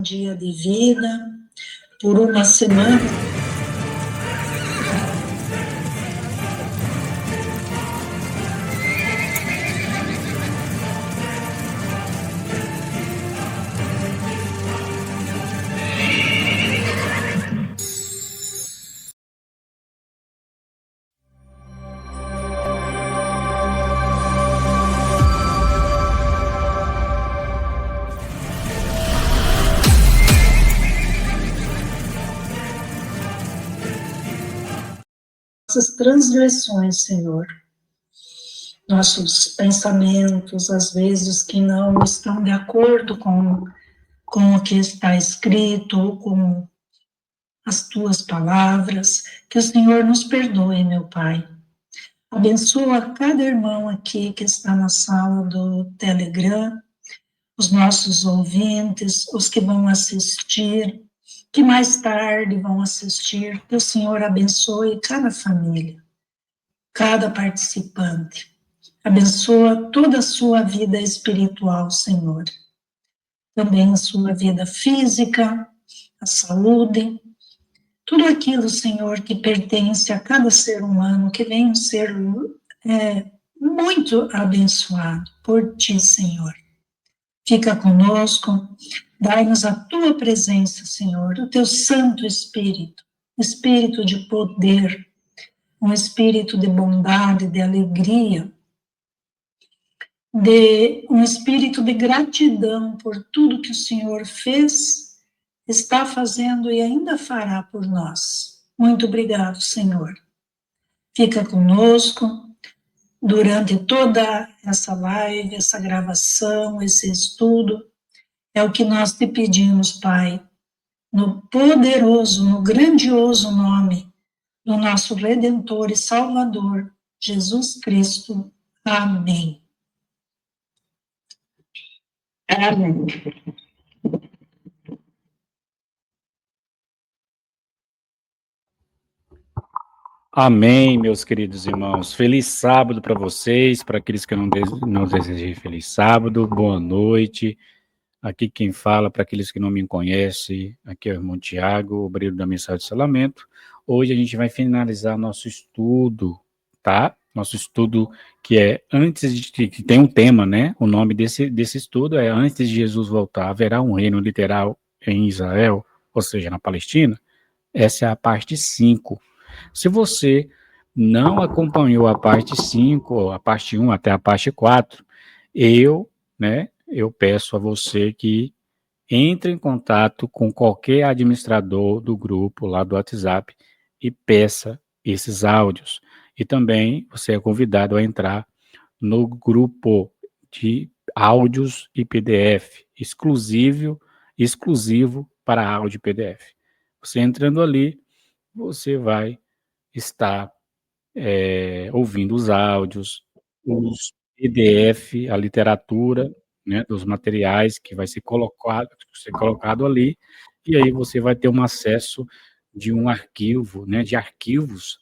dia de vida, por uma semana. Nossas transgressões, Senhor, nossos pensamentos, às vezes, que não estão de acordo com o que está escrito, ou com as tuas palavras, que o Senhor nos perdoe, meu Pai. Abençoa cada irmão aqui que está na sala do Telegram, os nossos ouvintes, os que vão assistir, que mais tarde vão assistir, que o Senhor abençoe cada família, cada participante. Abençoa toda a sua vida espiritual, Senhor. Também a sua vida física, a saúde, tudo aquilo, Senhor, que pertence a cada ser humano, que venha ser muito abençoado por Ti, Senhor. Fica conosco, dai-nos a Tua presença, Senhor, o Teu Santo Espírito, Espírito de poder, um espírito de bondade, de alegria, de um espírito de gratidão por tudo que o Senhor fez, está fazendo e ainda fará por nós. Muito obrigado, Senhor. Fica conosco durante toda essa live, essa gravação, esse estudo. É o que nós te pedimos, Pai, no poderoso, no grandioso nome do nosso Redentor e Salvador, Jesus Cristo. Amém. Amém. Amém, meus queridos irmãos. Feliz sábado para vocês, para aqueles que não desejei feliz sábado, boa noite. Aqui quem fala, para aqueles que não me conhecem, aqui é o irmão Tiago, obreiro da Mensagem de Salamento. Hoje a gente vai finalizar nosso estudo, tá? Nosso estudo que é que tem um tema, né? O nome desse estudo é Antes de Jesus voltar, haverá um reino literal em Israel, ou seja, na Palestina? Essa é a parte 5. Se você não acompanhou a parte 5, a parte 1 até a parte 4, eu peço a você que entre em contato com qualquer administrador do grupo lá do WhatsApp e peça esses áudios. E também você é convidado a entrar no grupo de áudios e PDF, exclusivo para áudio e PDF. Você entrando ali, você vai estar ouvindo os áudios, os PDF, a literatura, né, dos materiais que vai ser colocado ali, e aí você vai ter um acesso de um arquivo, né, de arquivos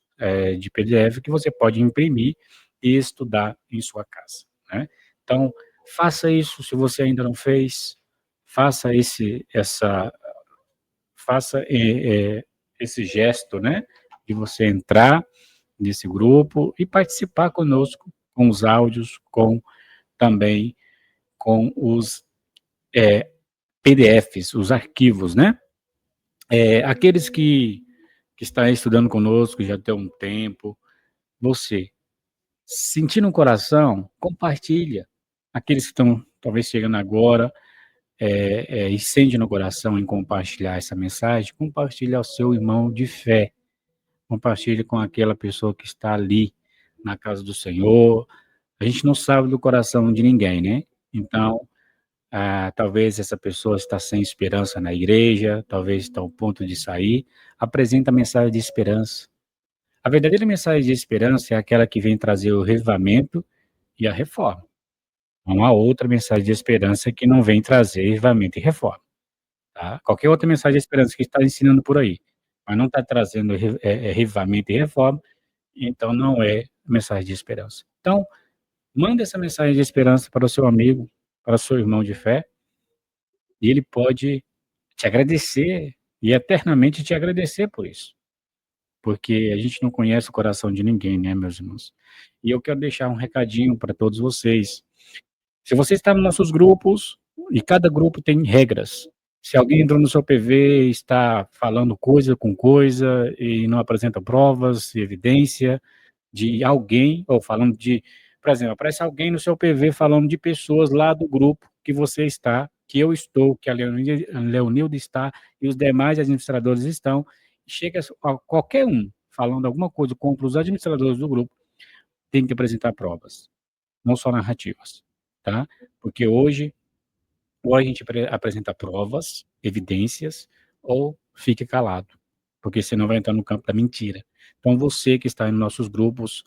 de PDF que você pode imprimir e estudar em sua casa, né? Então, faça isso se você ainda não fez, faça esse gesto, né, de você entrar nesse grupo e participar conosco com os áudios, também com os PDFs, os arquivos, né? Aqueles que estão estudando conosco já tem um tempo, você, sentir no coração, compartilha. Aqueles que estão talvez chegando agora, e sente no coração em compartilhar essa mensagem, compartilha ao seu irmão de fé, compartilhe com aquela pessoa que está ali na casa do Senhor. A gente não sabe do coração de ninguém, né? Então, talvez essa pessoa está sem esperança na igreja, talvez está ao ponto de sair. Apresenta a mensagem de esperança. A verdadeira mensagem de esperança é aquela que vem trazer o revivamento e a reforma. Não há outra mensagem de esperança que não vem trazer revivamento e reforma. Tá? Qualquer outra mensagem de esperança que está ensinando por aí, mas não está trazendo revivamento e reforma, então não é mensagem de esperança. Então, manda essa mensagem de esperança para o seu amigo, para o seu irmão de fé, e ele pode te agradecer e eternamente te agradecer por isso, porque a gente não conhece o coração de ninguém, né, meus irmãos? E eu quero deixar um recadinho para todos vocês. Se você está nos nossos grupos, e cada grupo tem regras. Se alguém entrou no seu PV e está falando coisa com coisa e não apresenta provas e evidência de alguém, ou falando de, por exemplo, aparece alguém no seu PV falando de pessoas lá do grupo que você está, que eu estou, que a Leonilda está e os demais administradores estão, chega a qualquer um falando alguma coisa contra os administradores do grupo, tem que apresentar provas, não só narrativas, tá? Porque hoje, ou a gente apresenta provas, evidências, ou fique calado, porque senão vai entrar no campo da mentira. Então, você que está em nossos grupos,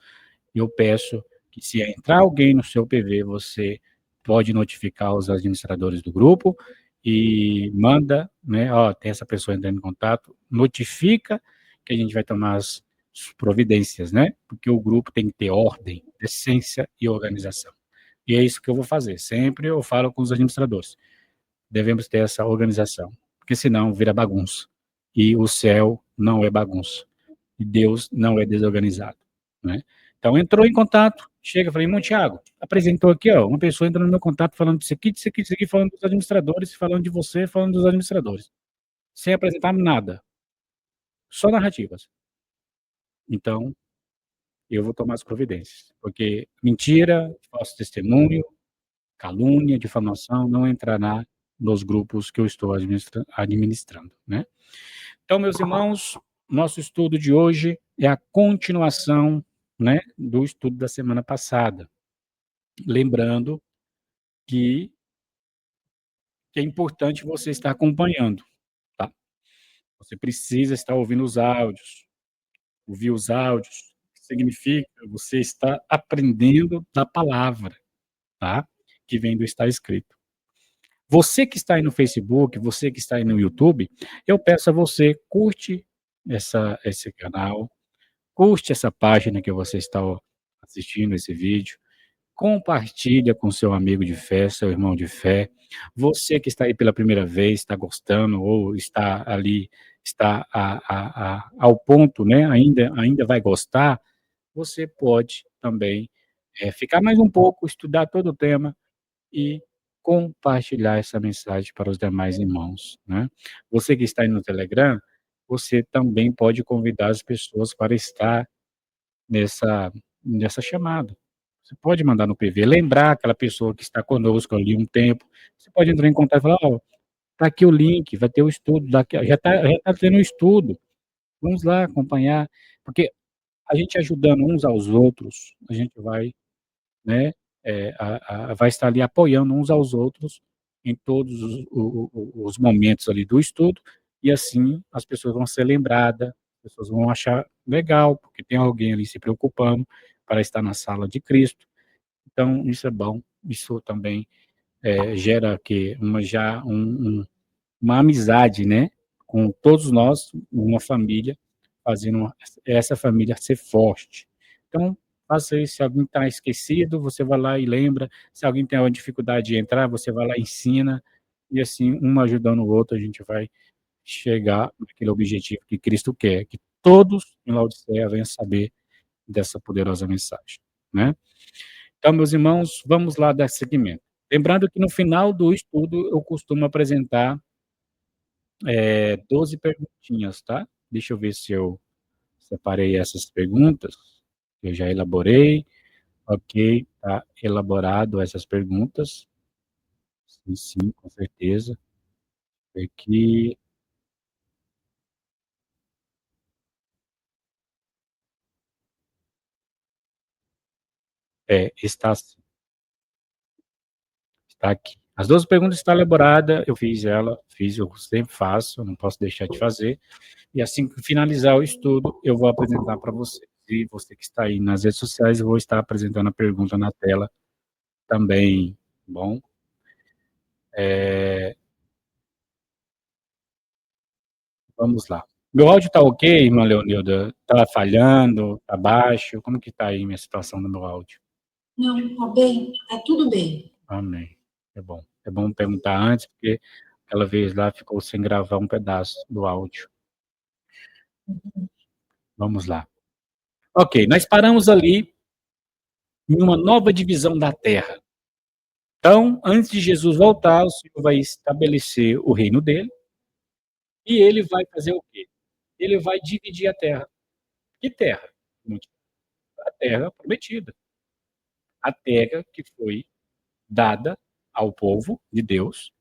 eu peço que se entrar alguém no seu PV, você pode notificar os administradores do grupo e manda, né, ó, tem essa pessoa entrando em contato, notifica que a gente vai tomar as providências, né? Porque o grupo tem que ter ordem, decência e organização. E é isso que eu vou fazer. Sempre eu falo com os administradores. Devemos ter essa organização, porque senão vira bagunça. E o céu não é bagunça. E Deus não é desorganizado, né? Então entrou em contato, chega, falei, irmão Tiago, apresentou aqui, ó, uma pessoa entrou no meu contato falando disso aqui, disso aqui, disso aqui, falando dos administradores, falando de você, falando dos administradores, sem apresentar nada, só narrativas. Então, eu vou tomar as providências, porque mentira, falso testemunho, calúnia, difamação não entrará nos grupos que eu estou administrando, né? Então, meus irmãos, nosso estudo de hoje é a continuação, né, do estudo da semana passada. Lembrando que, é importante você estar acompanhando, tá? Você precisa estar ouvindo os áudios. Ouvir os áudios significa você estar aprendendo da palavra, tá? Que vem do estar escrito. Você que está aí no Facebook, você que está aí no YouTube, eu peço a você, curte esse canal, curte essa página que você está assistindo esse vídeo, compartilha com seu amigo de fé, seu irmão de fé. Você que está aí pela primeira vez, está gostando ou está ali, está ao ponto, né, ainda vai gostar, você pode também ficar mais um pouco, estudar todo o tema e compartilhar essa mensagem para os demais irmãos, né. Você que está aí no Telegram, você também pode convidar as pessoas para estar nessa chamada. Você pode mandar no PV, lembrar aquela pessoa que está conosco ali um tempo, você pode entrar em contato e falar: "Ó, tá aqui o link, vai ter o estudo daqui já tá tendo o estudo, vamos lá acompanhar", porque a gente ajudando uns aos outros, a gente vai, né, vai estar ali apoiando uns aos outros em todos os momentos ali do estudo, e assim as pessoas vão ser lembradas, as pessoas vão achar legal, porque tem alguém ali se preocupando para estar na sala de Cristo. Então isso é bom, isso também, gera que uma amizade, né, com todos nós, uma família, fazendo essa família ser forte. Então, faça isso, se alguém está esquecido, você vai lá e lembra, se alguém tem uma dificuldade de entrar, você vai lá e ensina, e assim, um ajudando o outro, a gente vai chegar naquele objetivo que Cristo quer, que todos em Laodiceia venham saber dessa poderosa mensagem, né. Então, meus irmãos, vamos lá dar seguimento. Lembrando que no final do estudo eu costumo apresentar 12 perguntinhas, tá? Deixa eu ver se eu separei essas perguntas, eu já elaborei. Ok, tá elaborado essas perguntas. Sim, sim, com certeza. Aqui, está sim, está aqui. As 12 perguntas estão elaborada, eu fiz, eu sempre faço, não posso deixar de fazer. E assim que finalizar o estudo, eu vou apresentar para você. E você que está aí nas redes sociais, eu vou estar apresentando a pergunta na tela também, tá bom? Vamos lá. Meu áudio tá ok, irmã Leonilda? Tá falhando? Tá baixo? Como que tá aí minha situação no meu áudio? Não, tá bem, tá tudo bem. Amém. É bom. É bom perguntar antes, porque aquela vez lá ficou sem gravar um pedaço do áudio. Vamos lá. Ok, nós paramos ali em uma nova divisão da terra. Então, antes de Jesus voltar, o Senhor vai estabelecer o reino dele e ele vai fazer o quê? Ele vai dividir a terra. Que terra? A terra prometida. A terra que foi dada ao povo de Deus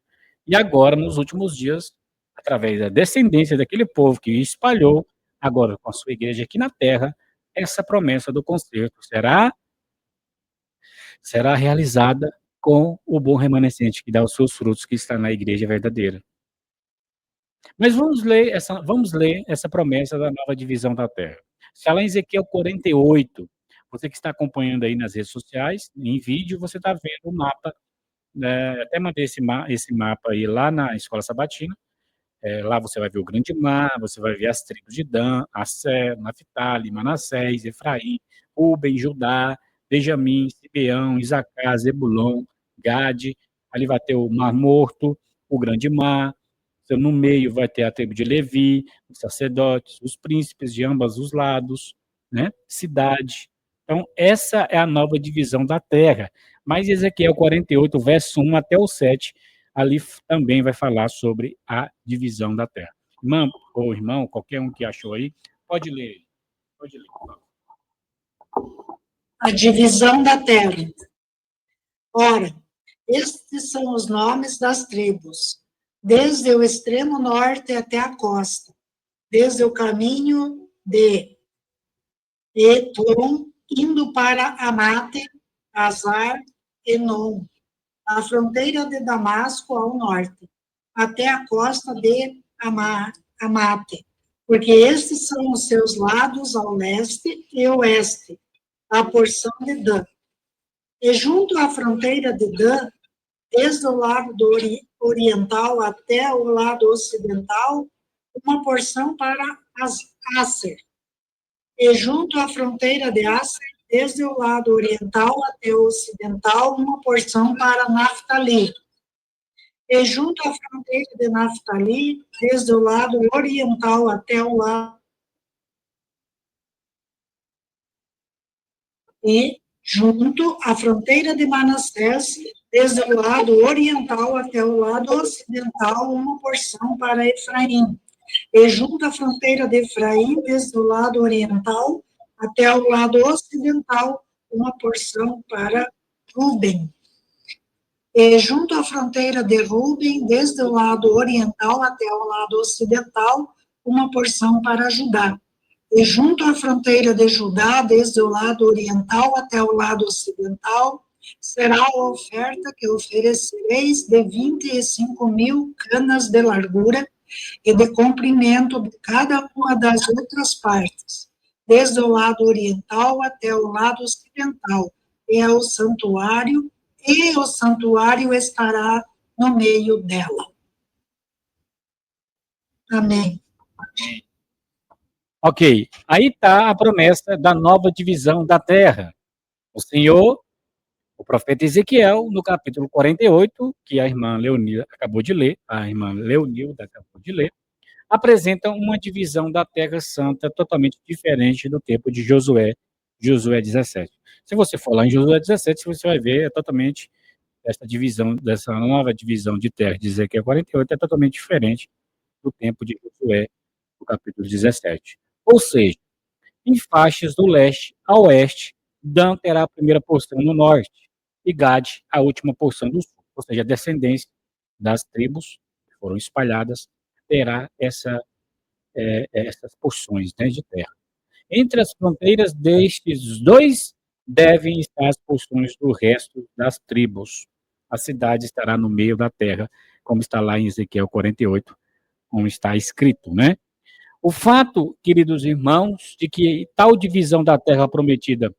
e agora, nos últimos dias, através da descendência daquele povo que espalhou, agora com a sua igreja aqui na terra, essa promessa do concerto será realizada com o bom remanescente que dá os seus frutos, que está na igreja verdadeira. Mas vamos ler essa promessa da nova divisão da terra. Está lá em Ezequiel 48. Você que está acompanhando aí nas redes sociais, em vídeo, você está vendo o mapa, né? Até mandei esse mapa aí lá na Escola Sabatina. Lá você vai ver o Grande Mar, você vai ver as tribos de Dan, Asser, Naphtali, Manassés, Efraim, Ruben, Judá, Benjamim, Simeão, Isacar, Zebulon, Gade. Ali vai ter o Mar Morto, o Grande Mar. No meio vai ter a tribo de Levi, os sacerdotes, os príncipes de ambos os lados, né? Cidade. Então, essa é a nova divisão da terra. Mas Ezequiel 48, verso 1 até o 7, ali também vai falar sobre a divisão da terra. Irmão, ou irmão, qualquer um que achou aí, pode ler. Pode ler. A divisão da terra. Ora, estes são os nomes das tribos, desde o extremo norte até a costa, desde o caminho de Etlon, indo para Amate, Azar, Enon, a fronteira de Damasco ao norte, até a costa de Amate, porque estes são os seus lados ao leste e oeste, a porção de Dan. E junto à fronteira de Dan, desde o lado oriental até o lado ocidental, uma porção para Asser. E junto à fronteira de Asser, desde o lado oriental até o ocidental, uma porção para Naphtali. E junto à fronteira de Naphtali, desde o lado oriental até o lado. E junto à fronteira de Manassés, desde o lado oriental até o lado ocidental, uma porção para Efraim. E junto à fronteira de Efraim, desde o lado oriental até o lado ocidental, uma porção para Ruben. E junto à fronteira de Ruben, desde o lado oriental até o lado ocidental, uma porção para Judá. E junto à fronteira de Judá, desde o lado oriental até o lado ocidental, será a oferta que oferecereis de 25.000 canas de largura e de comprimento de cada uma das outras partes, desde o lado oriental até o lado ocidental, e o santuário estará no meio dela. Amém. Ok, aí está a promessa da nova divisão da terra. O Senhor, o profeta Ezequiel, no capítulo 48, que a irmã Leonilda acabou de ler, apresenta uma divisão da Terra Santa totalmente diferente do tempo de Josué 17. Se você for lá em Josué 17, você vai ver totalmente essa divisão, dessa nova divisão de terra de Ezequiel 48 é totalmente diferente do tempo de Josué, no capítulo 17. Ou seja, em faixas do leste a oeste, Dan terá a primeira porção no norte e Gade a última porção do sul. Ou seja, a descendência das tribos que foram espalhadas terá essas porções, né, de terra. Entre as fronteiras destes dois devem estar as porções do resto das tribos. A cidade estará no meio da terra, como está lá em Ezequiel 48, como está escrito, né? O fato, queridos irmãos, de que tal divisão da terra prometida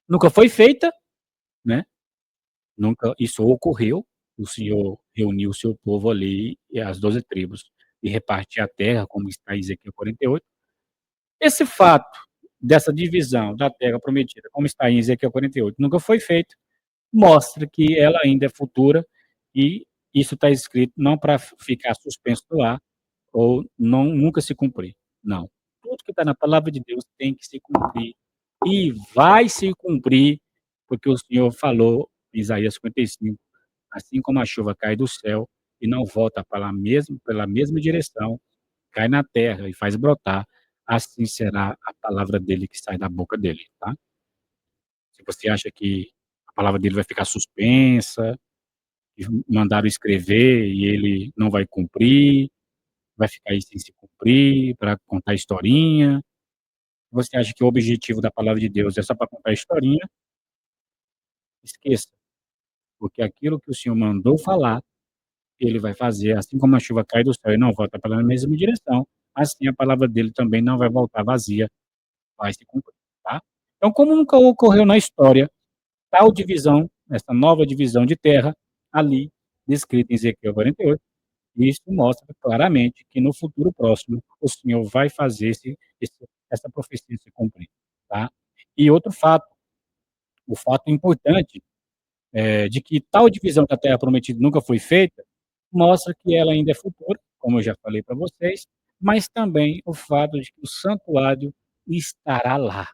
nunca foi feita, né? Nunca isso ocorreu. O Senhor reuniu o seu povo ali, as 12 tribos, e repartiu a terra, como está em Ezequiel 48. Esse fato dessa divisão da terra prometida, como está em Ezequiel 48, nunca foi feito, mostra que ela ainda é futura e isso está escrito não para ficar suspenso no ar ou não, nunca se cumprir. Não. Tudo que está na palavra de Deus tem que se cumprir. E vai se cumprir, porque o Senhor falou em Isaías 55, assim como a chuva cai do céu e não volta pela mesma direção, cai na terra e faz brotar, assim será a palavra dele que sai da boca dele, tá? Se você acha que a palavra dele vai ficar suspensa, que mandaram escrever e ele não vai cumprir, vai ficar aí sem se cumprir, para contar historinha. Você acha que o objetivo da palavra de Deus é só para contar historinha? Esqueça, porque aquilo que o Senhor mandou falar, ele vai fazer, assim como a chuva cai do céu e não volta pela mesma direção, assim a palavra dele também não vai voltar vazia, vai se cumprir, tá? Então, como nunca ocorreu na história tal divisão, essa nova divisão de terra, ali, descrita em Ezequiel 48, isso mostra claramente que no futuro próximo o Senhor vai fazer essa profecia se cumprir, tá? E outro fato, o fato importante de que tal divisão da terra prometida nunca foi feita, mostra que ela ainda é futura, como eu já falei para vocês, mas também o fato de que o santuário estará lá,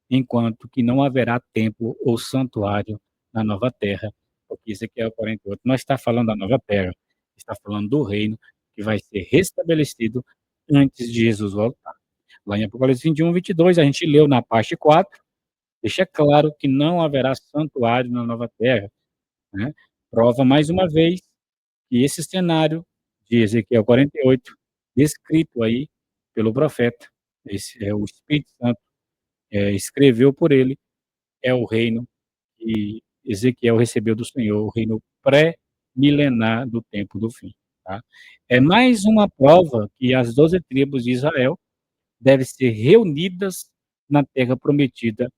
enquanto que não haverá templo ou santuário na nova terra, porque Ezequiel 48 não está falando da nova terra, está falando do reino que vai ser restabelecido antes de Jesus voltar. Lá em Apocalipse 21, 22, a gente leu na parte 4, deixa claro que não haverá santuário na nova terra, né? Prova mais uma vez que esse cenário de Ezequiel 48, descrito aí pelo profeta, esse é o Espírito Santo, escreveu por ele, é o reino que Ezequiel recebeu do Senhor, o reino pré-milenar do tempo do fim. Tá? É mais uma prova que as 12 tribos de Israel devem ser reunidas na terra prometida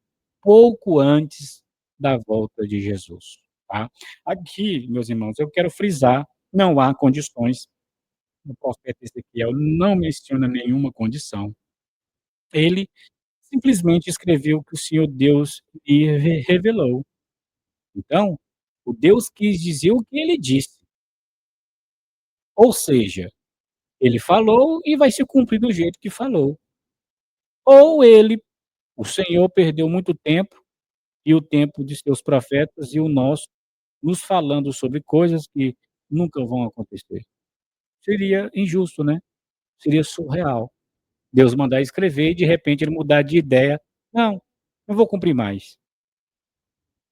pouco antes da volta de Jesus. Tá? Aqui, meus irmãos, eu quero frisar, não há condições, o profeta Ezequiel não menciona nenhuma condição. Ele simplesmente escreveu o que o Senhor Deus lhe revelou. Então, o Deus quis dizer o que ele disse. Ou seja, ele falou e vai se cumprir do jeito que falou. Ou ele, o Senhor, perdeu muito tempo, e o tempo de seus profetas e o nosso, nos falando sobre coisas que nunca vão acontecer. Seria injusto, né? Seria surreal. Deus mandar escrever e de repente ele mudar de ideia. Não, não vou cumprir mais.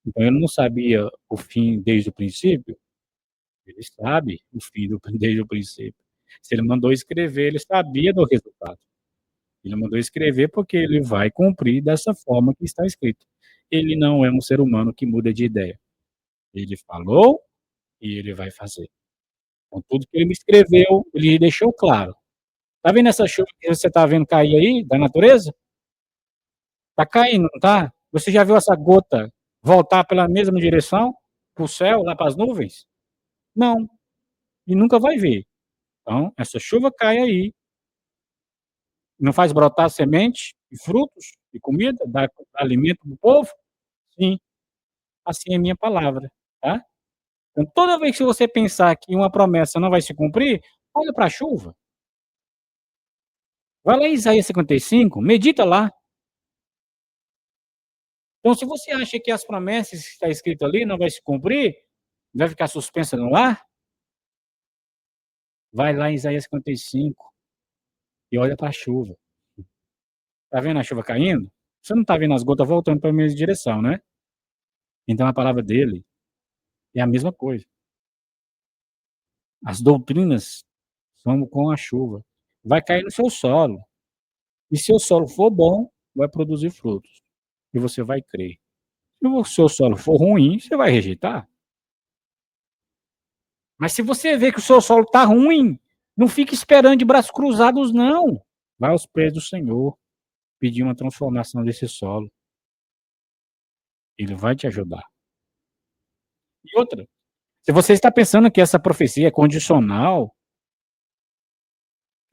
Então ele não sabia o fim desde o princípio? Ele sabe o fim desde o princípio. Se ele mandou escrever, ele sabia do resultado. Ele mandou escrever porque ele vai cumprir dessa forma que está escrito. Ele não é um ser humano que muda de ideia. Ele falou e ele vai fazer. Com tudo que ele me escreveu, ele deixou claro. Tá vendo essa chuva que você está vendo cair aí, da natureza? Tá caindo, não tá? Você já viu essa gota voltar pela mesma direção? Para o céu, lá para as nuvens? Não, e nunca vai ver. Então, essa chuva cai aí, não faz brotar semente e frutos e comida, dá alimento para o povo? Sim, assim é minha palavra, tá? Então, toda vez que você pensar que uma promessa não vai se cumprir, olha para a chuva. Vai lá em Isaías 55, medita lá. Então, se você acha que as promessas que está escrito ali não vai se cumprir, vai ficar suspensa no ar, vai lá em Isaías 55 e olha para a chuva. Tá vendo a chuva caindo? Você não está vendo as gotas voltando para a mesma direção, né? Então a palavra dele é a mesma coisa. As doutrinas são com a chuva. Vai cair no seu solo. E se o solo for bom, vai produzir frutos. E você vai crer. Se o seu solo for ruim, você vai rejeitar. Mas se você vê que o seu solo está ruim, não fique esperando de braços cruzados, não. Vai aos pés do Senhor, pedir uma transformação desse solo. Ele vai te ajudar. E outra, se você está pensando que essa profecia é condicional,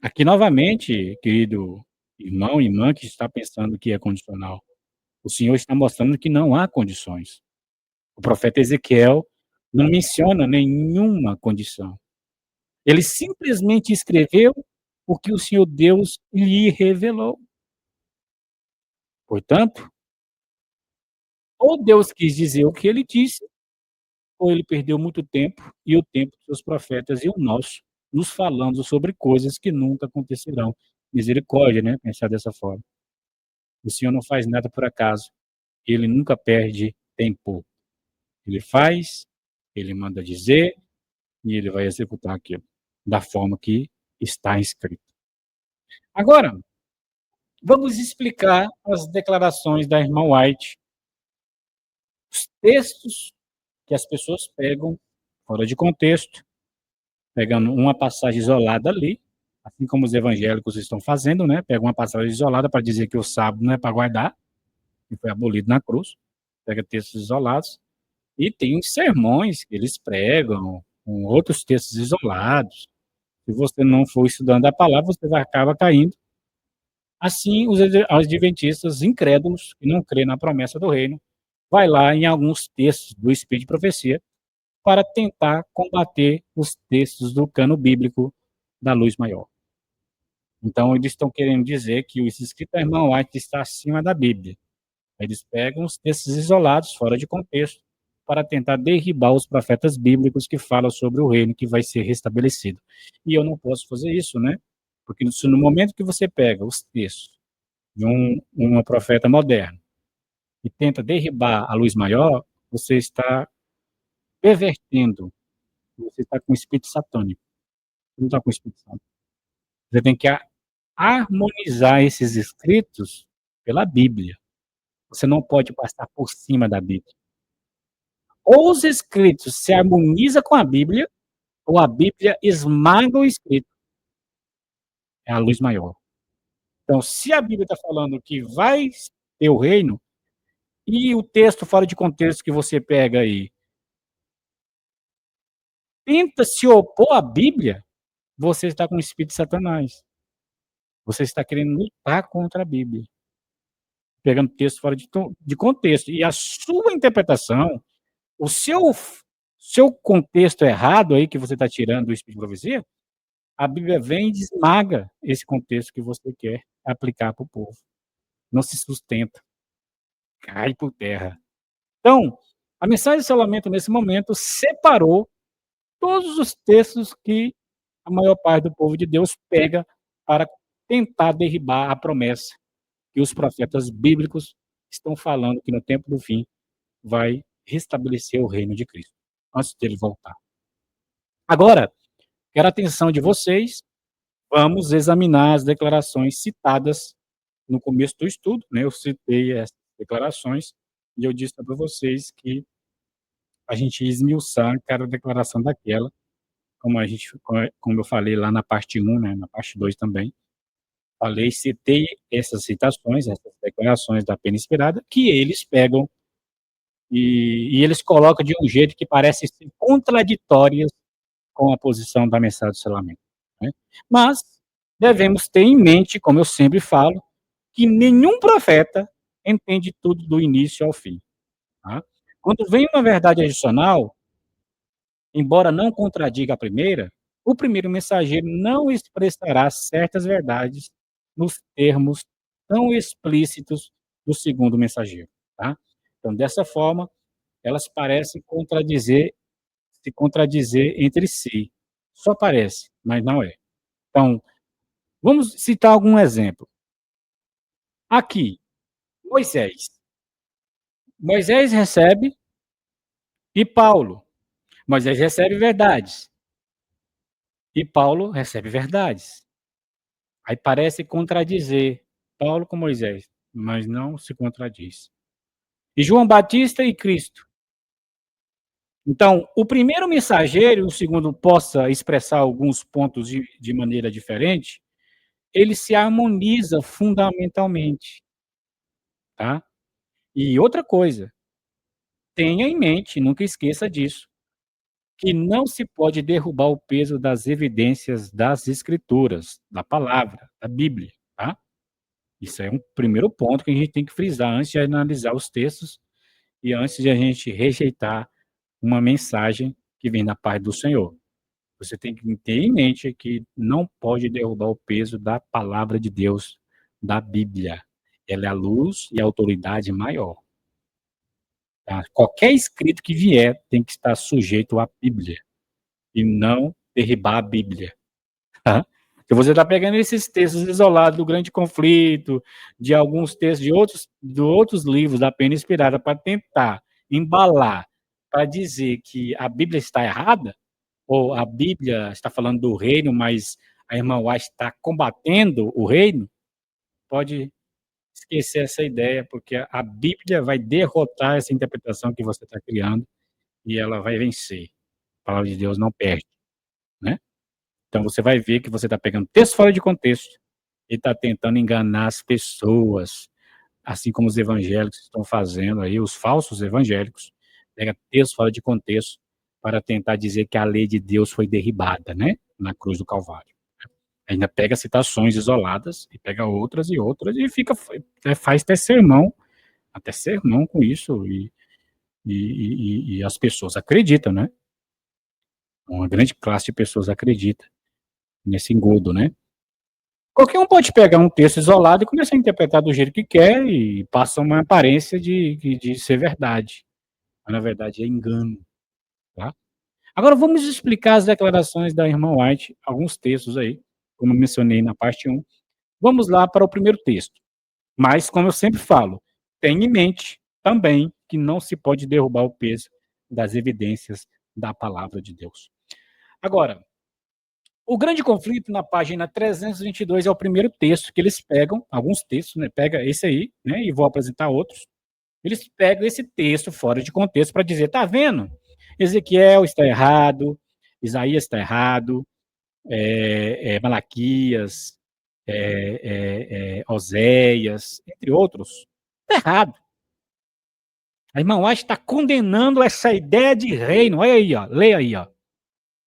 aqui novamente, querido irmão e irmã que está pensando que é condicional, o Senhor está mostrando que não há condições. O profeta Ezequiel Não menciona nenhuma condição. Ele simplesmente escreveu o que o Senhor Deus lhe revelou. Portanto, ou Deus quis dizer o que ele disse, ou ele perdeu muito tempo, e o tempo dos seus profetas e o nosso, nos falando sobre coisas que nunca acontecerão. Misericórdia, né, pensar dessa forma. O Senhor não faz nada por acaso, ele nunca perde tempo. Ele faz, ele manda dizer, e ele vai executar aquilo, da forma que está escrito. Agora, vamos explicar as declarações da irmã White, os textos que as pessoas pegam fora de contexto, pegando uma passagem isolada ali, assim como os evangélicos estão fazendo, né? Pegam uma passagem isolada para dizer que o sábado não é para guardar, que foi abolido na cruz, pega textos isolados, e tem os sermões que eles pregam, com outros textos isolados. Se você não for estudando a palavra, você vai acaba caindo. Assim, os adventistas incrédulos, que não crêem na promessa do reino, vai lá em alguns textos do Espírito de Profecia para tentar combater os textos do cano bíblico da luz maior. Então, eles estão querendo dizer que o escrito da irmã White está acima da Bíblia. Eles pegam os textos isolados, fora de contexto, para tentar derribar os profetas bíblicos que falam sobre o reino que vai ser restabelecido. E eu não posso fazer isso, né? Porque no momento que você pega os textos de um profeta moderno e tenta derribar a luz maior, você está pervertendo, você está com o espírito satânico. Você não está com o espírito santo. Você tem que harmonizar esses escritos pela Bíblia. Você não pode passar por cima da Bíblia. Ou os escritos se harmonizam com a Bíblia, ou a Bíblia esmaga o escrito. É a luz maior. Então, se a Bíblia está falando que vai ter o reino, e o texto fora de contexto que você pega aí tenta se opor à Bíblia, você está com o espírito de Satanás. Você está querendo lutar contra a Bíblia, pegando texto fora de contexto. E a sua interpretação, o seu contexto errado aí que você está tirando do espírito de profecia, a Bíblia vem e esmaga esse contexto que você quer aplicar para o povo. Não se sustenta, cai por terra. Então, a mensagem de Salomão, nesse momento, separou todos os textos que a maior parte do povo de Deus pega para tentar derribar a promessa que os profetas bíblicos estão falando que no tempo do fim vai restabelecer o reino de Cristo, antes dele voltar. Agora, quero a atenção de vocês, vamos examinar as declarações citadas no começo do estudo, né? Eu citei essas declarações e eu disse para vocês que a gente ia esmiuçar cada declaração daquela, como eu falei lá na parte 1, né, na parte 2 também, falei, citei essas citações, essas declarações da pena inspirada, que eles pegam e eles colocam de um jeito que parece ser contraditórias com a posição da mensagem do selamento, né? Mas devemos ter em mente, como eu sempre falo, que nenhum profeta entende tudo do início ao fim, tá? Quando vem uma verdade adicional, embora não contradiga a primeira, o primeiro mensageiro não expressará certas verdades nos termos tão explícitos do segundo mensageiro, tá? Então, dessa forma, elas parecem se contradizer entre si. Só parece, mas não é. Então, vamos citar algum exemplo. Aqui, Moisés. Moisés recebe e Paulo. Moisés recebe verdades e Paulo recebe verdades. Aí parece contradizer Paulo com Moisés, mas não se contradiz. E João Batista e Cristo. Então, o primeiro mensageiro, o segundo possa expressar alguns pontos de maneira diferente, ele se harmoniza fundamentalmente, tá? E outra coisa, tenha em mente, nunca esqueça disso, que não se pode derrubar o peso das evidências das escrituras, da palavra, da Bíblia, tá? Isso é um primeiro ponto que a gente tem que frisar antes de analisar os textos e antes de a gente rejeitar uma mensagem que vem da parte do Senhor. Você tem que ter em mente que não pode derrubar o peso da palavra de Deus, da Bíblia. Ela é a luz e a autoridade maior. Tá? Qualquer escrito que vier tem que estar sujeito à Bíblia e não derribar a Bíblia. Tá? Se você está pegando esses textos isolados do grande conflito, de alguns textos de outros livros da Pena Inspirada para tentar embalar, para dizer que a Bíblia está errada, ou a Bíblia está falando do reino, mas a irmã White está combatendo o reino, pode esquecer essa ideia, porque a Bíblia vai derrotar essa interpretação que você está criando e ela vai vencer. A palavra de Deus não perde, né? Então você vai ver que você está pegando texto fora de contexto e está tentando enganar as pessoas, assim como os evangélicos estão fazendo aí, os falsos evangélicos, pega texto fora de contexto para tentar dizer que a lei de Deus foi derribada, né, na cruz do Calvário. Ainda pega citações isoladas e pega outras e fica faz até sermão com isso e as pessoas acreditam, né? Uma grande classe de pessoas acredita nesse engodo, né? Qualquer um pode pegar um texto isolado e começar a interpretar do jeito que quer e passa uma aparência de ser verdade. Mas, na verdade, é engano. Tá? Agora, vamos explicar as declarações da irmã White, alguns textos aí, como eu mencionei na parte 1. Vamos lá para o primeiro texto. Mas, como eu sempre falo, tenha em mente também que não se pode derrubar o peso das evidências da palavra de Deus. Agora, o grande conflito, na página 322, é o primeiro texto que eles pegam, alguns textos, né? Pega esse aí, né? E vou apresentar outros. Eles pegam esse texto fora de contexto para dizer, tá vendo? Ezequiel está errado, Isaías está errado, Malaquias, Oséias, entre outros, está errado. A irmã White está condenando essa ideia de reino. Olha aí, ó, leia aí, ó.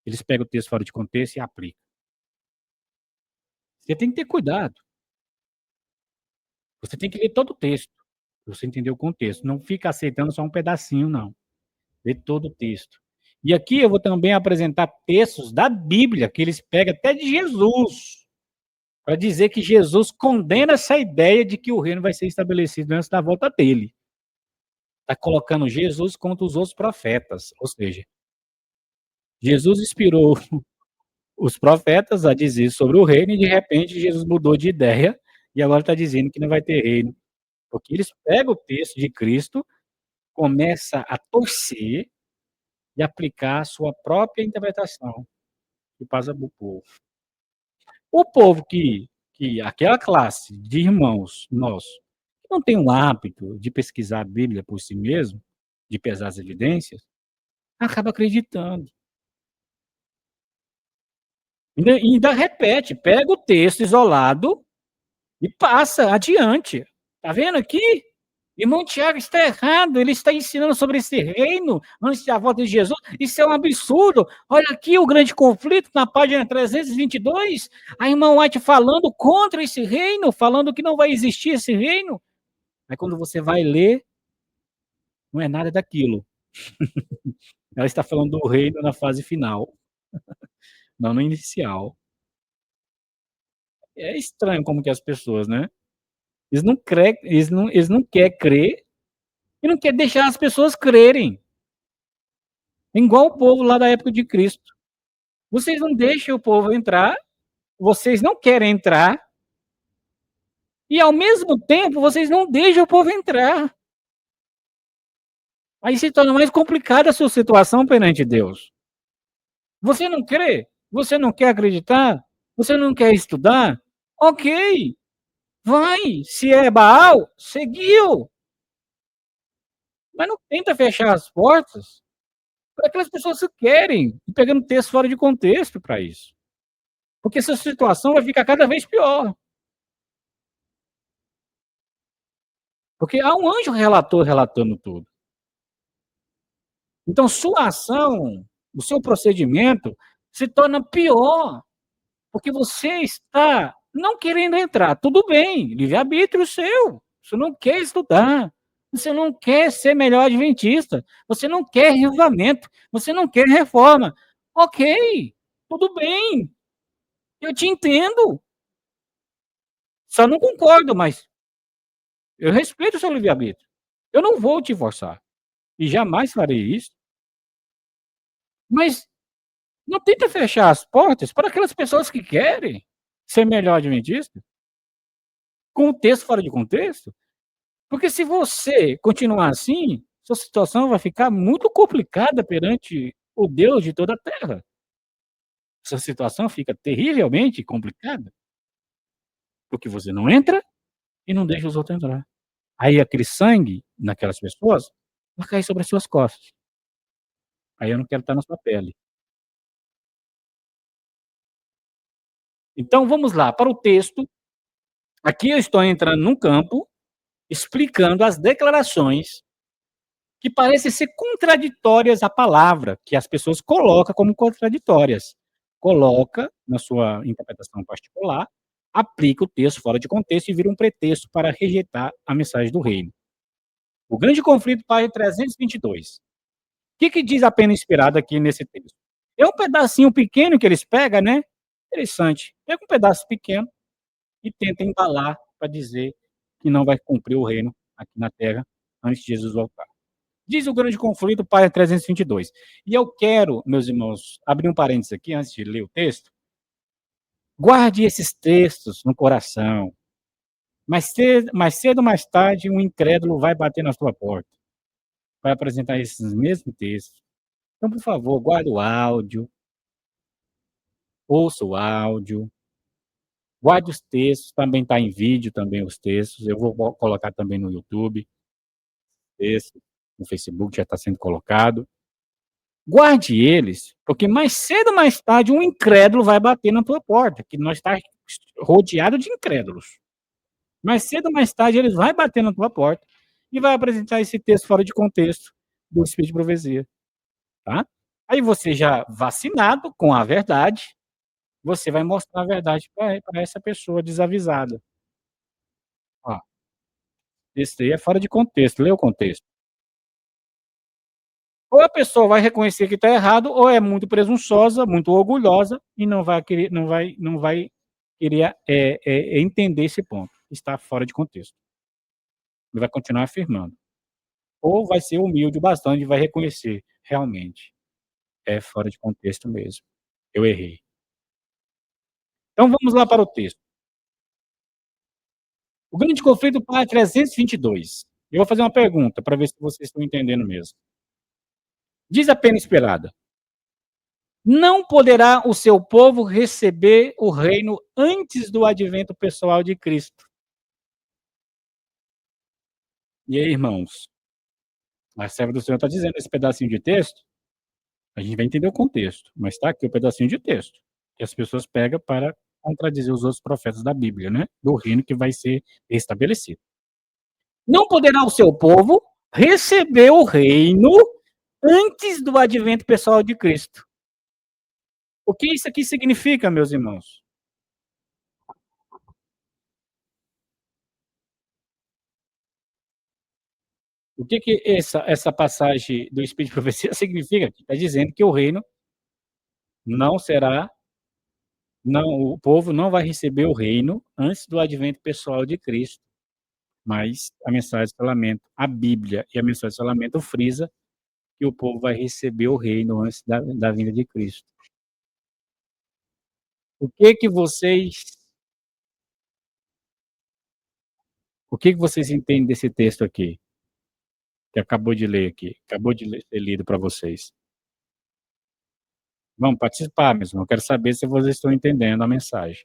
Eles pegam o texto fora de contexto e aplicam. Você tem que ter cuidado. Você tem que ler todo o texto, para você entender o contexto. Não fica aceitando só um pedacinho, não. Lê todo o texto. E aqui eu vou também apresentar textos da Bíblia, que eles pegam até de Jesus, para dizer que Jesus condena essa ideia de que o reino vai ser estabelecido antes da volta dele. Está colocando Jesus contra os outros profetas. Ou seja, Jesus inspirou os profetas a dizer sobre o reino e, de repente, Jesus mudou de ideia e agora está dizendo que não vai ter reino. Porque eles pegam o texto de Cristo, começa a torcer e aplicar a sua própria interpretação e passa para o povo. O povo aquela classe de irmãos nossos, que não tem o hábito de pesquisar a Bíblia por si mesmo, de pesar as evidências, acaba acreditando. E ainda repete, pega o texto isolado e passa adiante. Tá vendo aqui? Irmão Tiago está errado, ele está ensinando sobre esse reino antes da volta de Jesus. Isso é um absurdo. Olha aqui o grande conflito na página 322. A irmã White falando contra esse reino, falando que não vai existir esse reino. Mas quando você vai ler, não é nada daquilo. Ela está falando do reino na fase final, não no inicial. É estranho como que as pessoas, né? Eles não querem crer e não querem deixar as pessoas crerem. Igual o povo lá da época de Cristo. Vocês não deixam o povo entrar, vocês não querem entrar, e ao mesmo tempo vocês não deixam o povo entrar. Aí se torna mais complicada a sua situação perante Deus. Você não crê? Você não quer acreditar? Você não quer estudar? Ok, vai. Se é Baal, seguiu. Mas não tenta fechar as portas para aquelas pessoas que querem, e pegando texto fora de contexto para isso. Porque essa situação vai ficar cada vez pior. Porque há um anjo relator relatando tudo. Então, sua ação, o seu procedimento se torna pior, porque você está não querendo entrar. Tudo bem, livre-arbítrio seu. Você não quer estudar. Você não quer ser melhor adventista, você não quer reavivamento, você não quer reforma. Ok, tudo bem, eu te entendo. Só não concordo, mas eu respeito o seu livre-arbítrio. Eu não vou te forçar, e jamais farei isso, mas não tenta fechar as portas para aquelas pessoas que querem ser melhor adventista, com o texto fora de contexto, porque se você continuar assim, sua situação vai ficar muito complicada perante o Deus de toda a terra. Sua situação fica terrivelmente complicada, porque você não entra e não deixa os outros entrar. Aí aquele sangue naquelas pessoas vai cair sobre as suas costas. Aí eu não quero estar na sua pele. Então vamos lá para o texto. Aqui eu estou entrando num campo explicando as declarações que parecem ser contraditórias à palavra, que as pessoas colocam como contraditórias. Coloca na sua interpretação particular, aplica o texto fora de contexto e vira um pretexto para rejeitar a mensagem do reino. O grande conflito, página 322. O que diz a pena inspirada aqui nesse texto? É um pedacinho pequeno que eles pegam, né? Interessante. Pega um pedaço pequeno e tenta embalar para dizer que não vai cumprir o reino aqui na terra antes de Jesus voltar. Diz o grande conflito, página 322. E eu quero, meus irmãos, abrir um parênteses aqui antes de ler o texto. Guarde esses textos no coração. Mais cedo ou mais tarde, um incrédulo vai bater na sua porta. Vai apresentar esses mesmos textos. Então, por favor, guarde o áudio, ouça o áudio, guarde os textos, também está em vídeo também os textos. Eu vou colocar também no YouTube, texto, no Facebook já está sendo colocado. Guarde eles, porque mais cedo ou mais tarde um incrédulo vai bater na tua porta, que nós está rodeado de incrédulos. Mais cedo ou mais tarde eles vai bater na tua porta e vai apresentar esse texto fora de contexto do Espírito de Profecia, tá? Aí você já vacinado com a verdade, você vai mostrar a verdade para essa pessoa desavisada. Ó, esse aí é fora de contexto, lê o contexto. Ou a pessoa vai reconhecer que está errado, ou é muito presunçosa, muito orgulhosa e não vai querer entender esse ponto. Está fora de contexto. Ele vai continuar afirmando. Ou vai ser humilde bastante e vai reconhecer, realmente, é fora de contexto mesmo. Eu errei. Então vamos lá para o texto. O grande conflito, página 322. Eu vou fazer uma pergunta para ver se vocês estão entendendo mesmo. Diz a pena esperada: não poderá o seu povo receber o reino antes do advento pessoal de Cristo. E aí, irmãos, a serva do Senhor está dizendo esse pedacinho de texto, a gente vai entender o contexto, mas está aqui o pedacinho de texto, que as pessoas pegam para contradizer os outros profetas da Bíblia, né? Do reino que vai ser estabelecido. Não poderá o seu povo receber o reino antes do advento pessoal de Cristo. O que isso aqui significa, meus irmãos? O que essa passagem do Espírito de Profecia significa? Está dizendo que o reino não será, não, o povo não vai receber o reino antes do advento pessoal de Cristo, mas a mensagem de Salomão, a Bíblia e a mensagem de Salomão frisa que o povo vai receber o reino antes da vinda de Cristo. O que vocês entendem desse texto aqui, que acabou de ler aqui, acabou de ser lido para vocês? Vamos participar mesmo, eu quero saber se vocês estão entendendo a mensagem.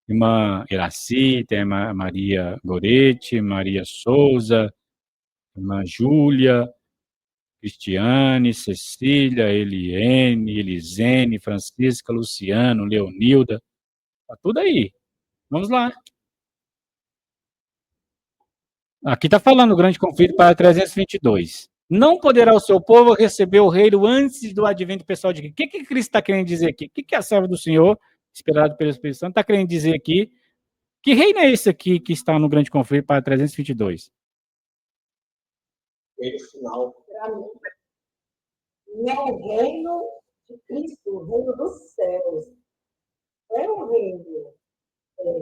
Irmã Iraci, tem a Maria Goretti, Maria Souza, irmã Júlia, Cristiane, Cecília, Eliene, Elisene, Francisca, Luciano, Leonilda, tá tudo aí. Vamos lá. Aqui está falando o grande conflito para 322. Não poderá o seu povo receber o reino antes do advento pessoal de Cristo. O que Cristo está querendo dizer aqui? O que a serva do Senhor, esperado pelo Espírito Santo, está querendo dizer aqui? Que reino é esse aqui que está no grande conflito para 322? reino final. Para mim, não é o reino de Cristo, o reino dos céus. Não é o reino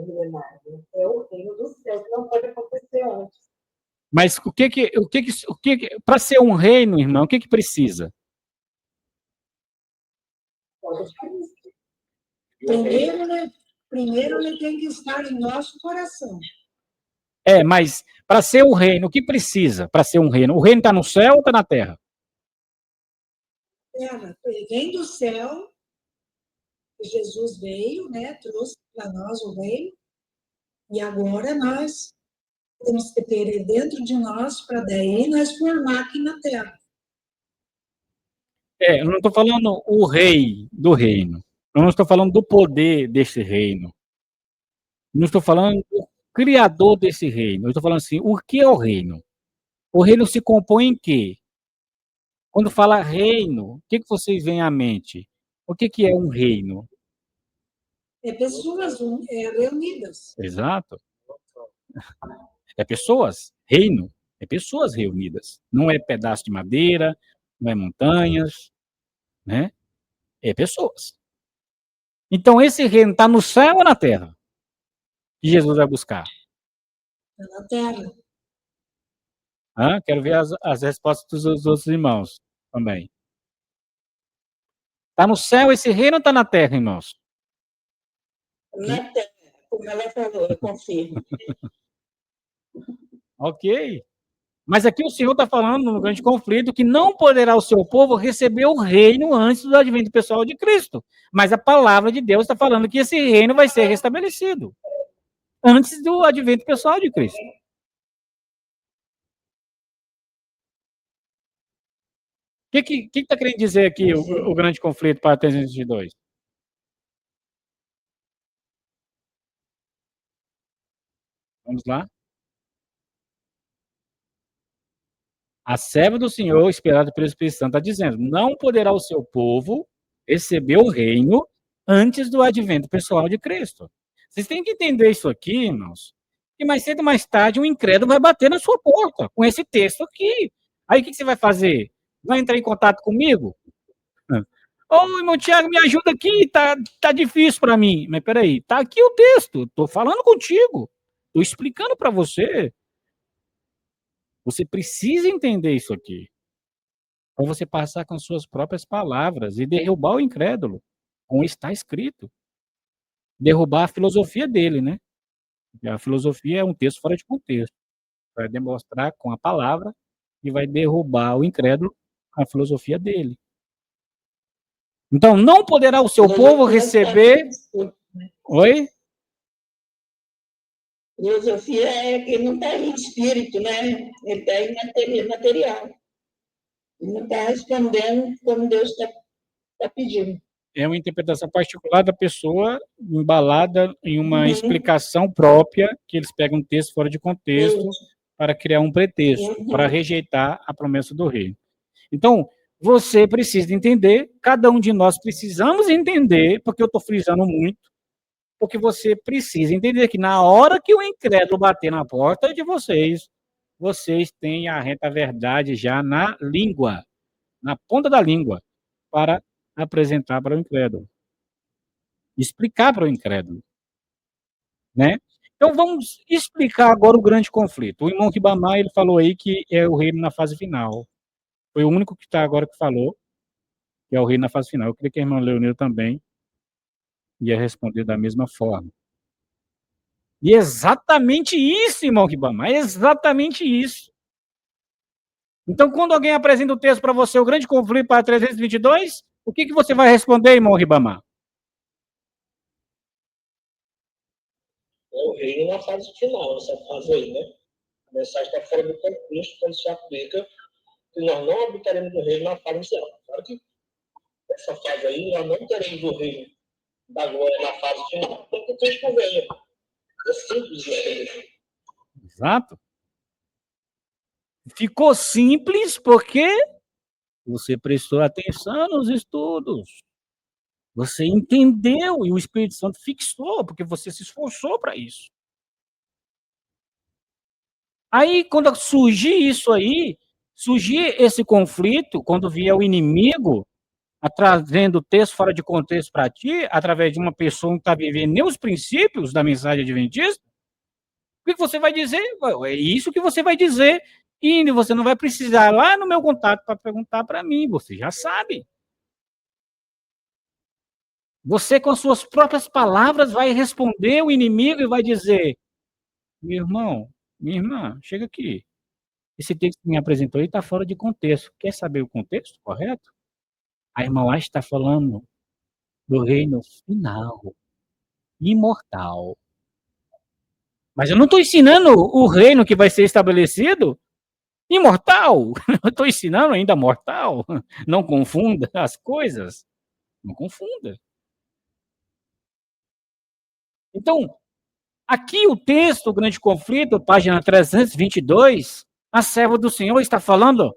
milenário, é o reino dos céus, que não pode acontecer antes. Mas para ser um reino, irmão, o que precisa? Pode ficar isso. Primeiro ele tem que estar em nosso coração. Mas para ser um reino, o que precisa para ser um reino? O reino está no céu ou está na terra? Terra, ele vem do céu, Jesus veio, né, trouxe para nós o reino, e agora nós temos que ter ele dentro de nós para daí nós formar aqui na terra. Eu não estou falando o rei do reino. Eu não estou falando do poder desse reino. Não estou falando do criador desse reino. Eu estou falando assim, o que é o reino? O reino se compõe em quê? Quando fala reino, o que vocês veem à mente? O que é um reino? É pessoas reunidas. Exato. É pessoas. Reino é pessoas reunidas. Não é pedaço de madeira, não é montanhas, né? É pessoas. Então, esse reino está no céu ou na terra? Que Jesus vai buscar? Está na terra. Quero ver as respostas dos outros irmãos também. Está no céu esse reino ou está na terra, irmãos? Na terra, como ela falou, eu confirmo. Ok. Mas aqui o Senhor está falando, no grande conflito, que não poderá o seu povo receber o reino antes do advento pessoal de Cristo. Mas a palavra de Deus está falando que esse reino vai ser restabelecido antes do advento pessoal de Cristo. O que está querendo dizer aqui o grande conflito para 322? Vamos lá. A serva do Senhor, esperada pelo Espírito Santo, está dizendo: não poderá o seu povo receber o reino antes do advento pessoal de Cristo. Vocês têm que entender isso aqui, irmãos. E mais cedo ou mais tarde, um incrédulo vai bater na sua porta com esse texto aqui. Aí o que você vai fazer? Vai entrar em contato comigo? Ô, irmão Tiago, me ajuda aqui, tá difícil para mim. Mas peraí, tá aqui o texto, tô falando contigo, tô explicando para você. Você precisa entender isso aqui, para você passar com suas próprias palavras e derrubar o incrédulo, como está escrito. Derrubar a filosofia dele, né? A filosofia é um texto fora de contexto. Vai demonstrar com a palavra e vai derrubar o incrédulo com a filosofia dele. Então, não poderá o seu povo receber... Oi? Filosofia é que não está em espírito, né? Ele está em material. Ele não está respondendo como Deus está pedindo. É uma interpretação particular da pessoa, embalada em uma explicação própria, que eles pegam um texto fora de contexto para criar um pretexto, para rejeitar a promessa do reino. Então, você precisa entender, cada um de nós precisamos entender, porque eu estou frisando muito, porque você precisa entender que na hora que o incrédulo bater na porta de vocês, vocês têm a reta verdade já na língua, na ponta da língua, para apresentar para o incrédulo. Explicar para o incrédulo. Né? Então vamos explicar agora o grande conflito. O irmão Ribamar, ele falou aí que é o reino na fase final. Foi o único que está agora que falou que é o reino na fase final. Eu queria que a irmã Leonil também ia responder da mesma forma. E é exatamente isso, irmão Ribamar, é exatamente isso. Então, quando alguém apresenta o texto para você, o grande conflito para 322, o que você vai responder, irmão Ribamar? É o reino na fase final, essa fase aí, né? A mensagem está fora do contexto quando se aplica que nós não habitaremos o reino na fase inicial. Claro que essa fase aí, nós não teremos o reino da glória na fase final, porque o texto convém. É simples isso. Exato. Ficou simples porque você prestou atenção nos estudos. Você entendeu e o Espírito Santo fixou, porque você se esforçou para isso. Aí, quando surgir isso aí, surgir esse conflito quando vier o inimigo trazendo o texto fora de contexto para ti, através de uma pessoa que está vivendo nem os princípios da mensagem adventista, o que você vai dizer? É isso que você vai dizer, e você não vai precisar lá no meu contato para perguntar para mim, você já sabe. Você, com as suas próprias palavras, vai responder o inimigo e vai dizer: meu irmão, minha irmã, chega aqui. Esse texto que me apresentou aí está fora de contexto. Quer saber o contexto correto? A irmã lá está falando do reino final, imortal. Mas eu não estou ensinando o reino que vai ser estabelecido imortal. Eu estou ensinando ainda mortal. Não confunda as coisas. Não confunda. Então, aqui o texto, o grande conflito, página 322, a serva do Senhor está falando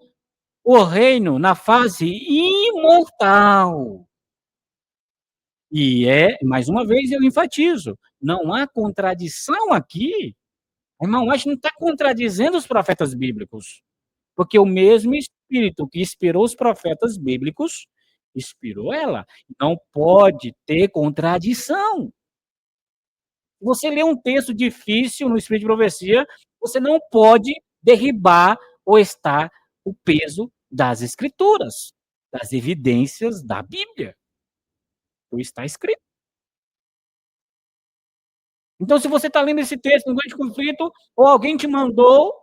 o reino na fase imortal. E mais uma vez eu enfatizo, não há contradição aqui. Irmão, a gente não está contradizendo os profetas bíblicos, porque o mesmo Espírito que inspirou os profetas bíblicos, inspirou ela. Não pode ter contradição. Você lê um texto difícil no Espírito de Profecia, você não pode derribar ou estar o peso das Escrituras, das evidências da Bíblia. Ou está escrito. Então, se você está lendo esse texto no grande conflito, ou alguém te mandou,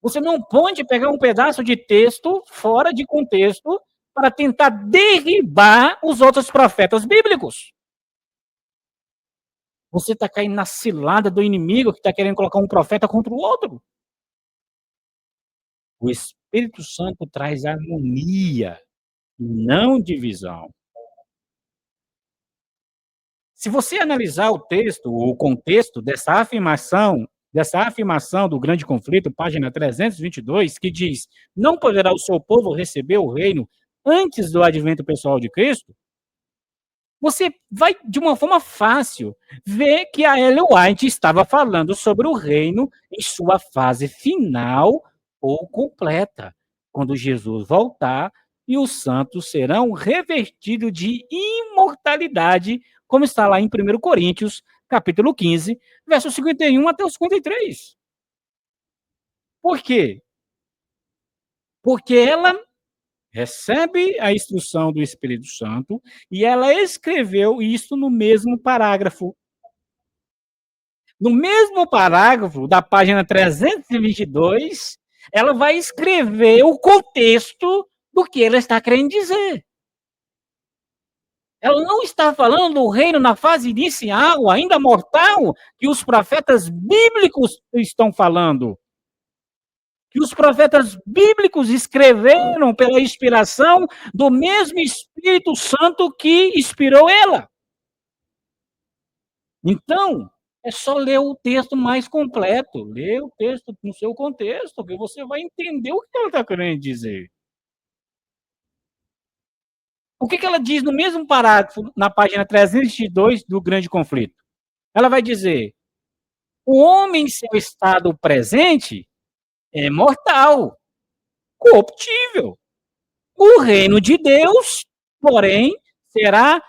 você não pode pegar um pedaço de texto fora de contexto para tentar derribar os outros profetas bíblicos. Você está caindo na cilada do inimigo que está querendo colocar um profeta contra o outro. O Espírito Santo traz harmonia, não divisão. Se você analisar o texto, o contexto dessa afirmação do grande conflito, página 322, que diz: não poderá o seu povo receber o reino antes do advento pessoal de Cristo, você vai, de uma forma fácil, ver que a Ellen White estava falando sobre o reino em sua fase final ou completa, quando Jesus voltar e os santos serão revestidos de imortalidade, como está lá em 1 Coríntios, capítulo 15, versos 51 até os 53. Por quê? Porque ela recebe a instrução do Espírito Santo e ela escreveu isso no mesmo parágrafo. No mesmo parágrafo da página 322, ela vai escrever o contexto do que ela está querendo dizer. Ela não está falando do reino na fase inicial, ainda mortal, que os profetas bíblicos estão falando. Que os profetas bíblicos escreveram pela inspiração do mesmo Espírito Santo que inspirou ela. Então, é só ler o texto mais completo, ler o texto no seu contexto, que você vai entender o que ela está querendo dizer. O que ela diz no mesmo parágrafo, na página 302 do Grande Conflito? Ela vai dizer: o homem em seu estado presente é mortal, corruptível. O reino de Deus, porém, será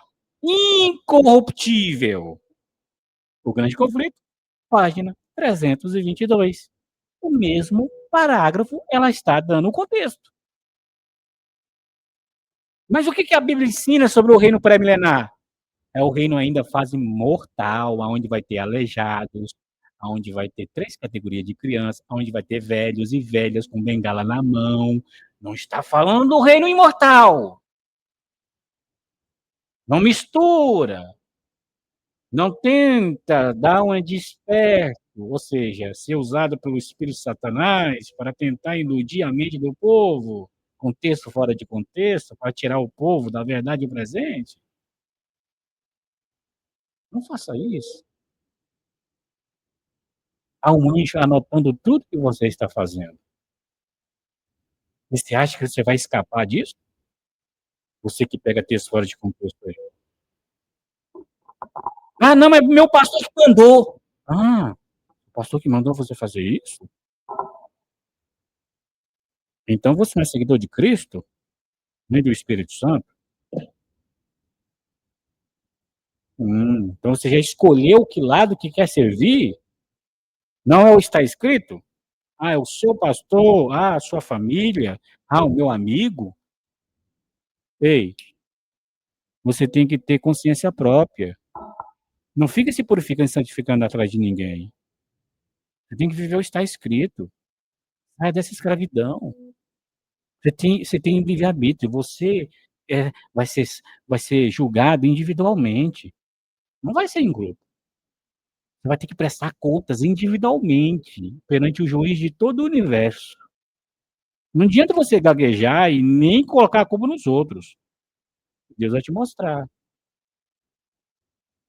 incorruptível. O Grande Conflito, página 322. O mesmo parágrafo, ela está dando o contexto. Mas o que a Bíblia ensina sobre o reino pré-milenar? É o reino ainda fase mortal, onde vai ter aleijados, onde vai ter 3 categorias de crianças, onde vai ter velhos e velhas com bengala na mão. Não está falando do reino imortal. Não mistura. Não tenta dar uma de esperto, ou seja, ser usado pelo espírito de Satanás para tentar iludir a mente do povo, contexto fora de contexto, para tirar o povo da verdade presente. Não faça isso. Há um anjo anotando tudo que você está fazendo. E você acha que você vai escapar disso? Você que pega texto fora de contexto aí. Ah, não, mas meu pastor que mandou. Ah, o pastor que mandou você fazer isso? Então você não é seguidor de Cristo, nem do Espírito Santo? Então você já escolheu que lado que quer servir? Não é o que está escrito? Ah, é o seu pastor, ah, a sua família, ah, o meu amigo. Ei, você tem que ter consciência própria. Não fica se purificando e santificando atrás de ninguém. Você tem que viver o que está escrito. Sai dessa escravidão. Você tem livre-arbítrio. Você vai ser julgado individualmente. Não vai ser em grupo. Você vai ter que prestar contas individualmente perante o juiz de todo o universo. Não adianta você gaguejar e nem colocar a culpa nos outros. Deus vai te mostrar.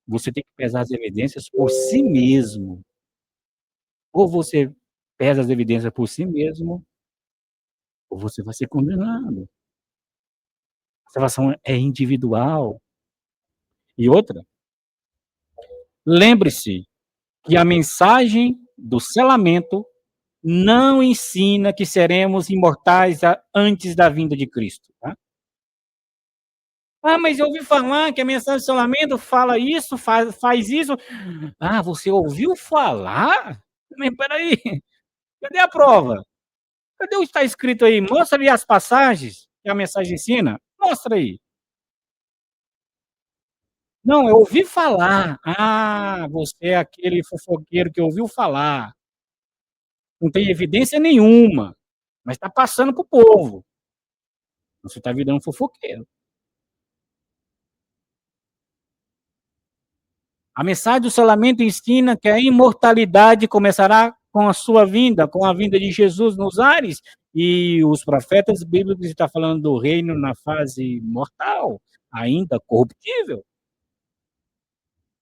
Você tem que pesar as evidências por si mesmo. Ou você pesa as evidências por si mesmo, ou você vai ser condenado. A salvação é individual. E outra, lembre-se que a mensagem do selamento não ensina que seremos imortais antes da vinda de Cristo. Tá? Ah, mas eu ouvi falar que a mensagem do selamento fala isso, faz isso. Ah, você ouviu falar? Mas peraí, cadê a prova? Cadê o que está escrito aí? Mostra ali as passagens que a mensagem ensina. Mostra aí. Não, eu ouvi falar. Ah, você é aquele fofoqueiro que ouviu falar. Não tem evidência nenhuma, mas está passando para o povo. Você está virando fofoqueiro. A mensagem do selamento ensina que a imortalidade começará com a sua vinda, com a vinda de Jesus nos ares, e os profetas bíblicos estão falando do reino na fase mortal, ainda corruptível.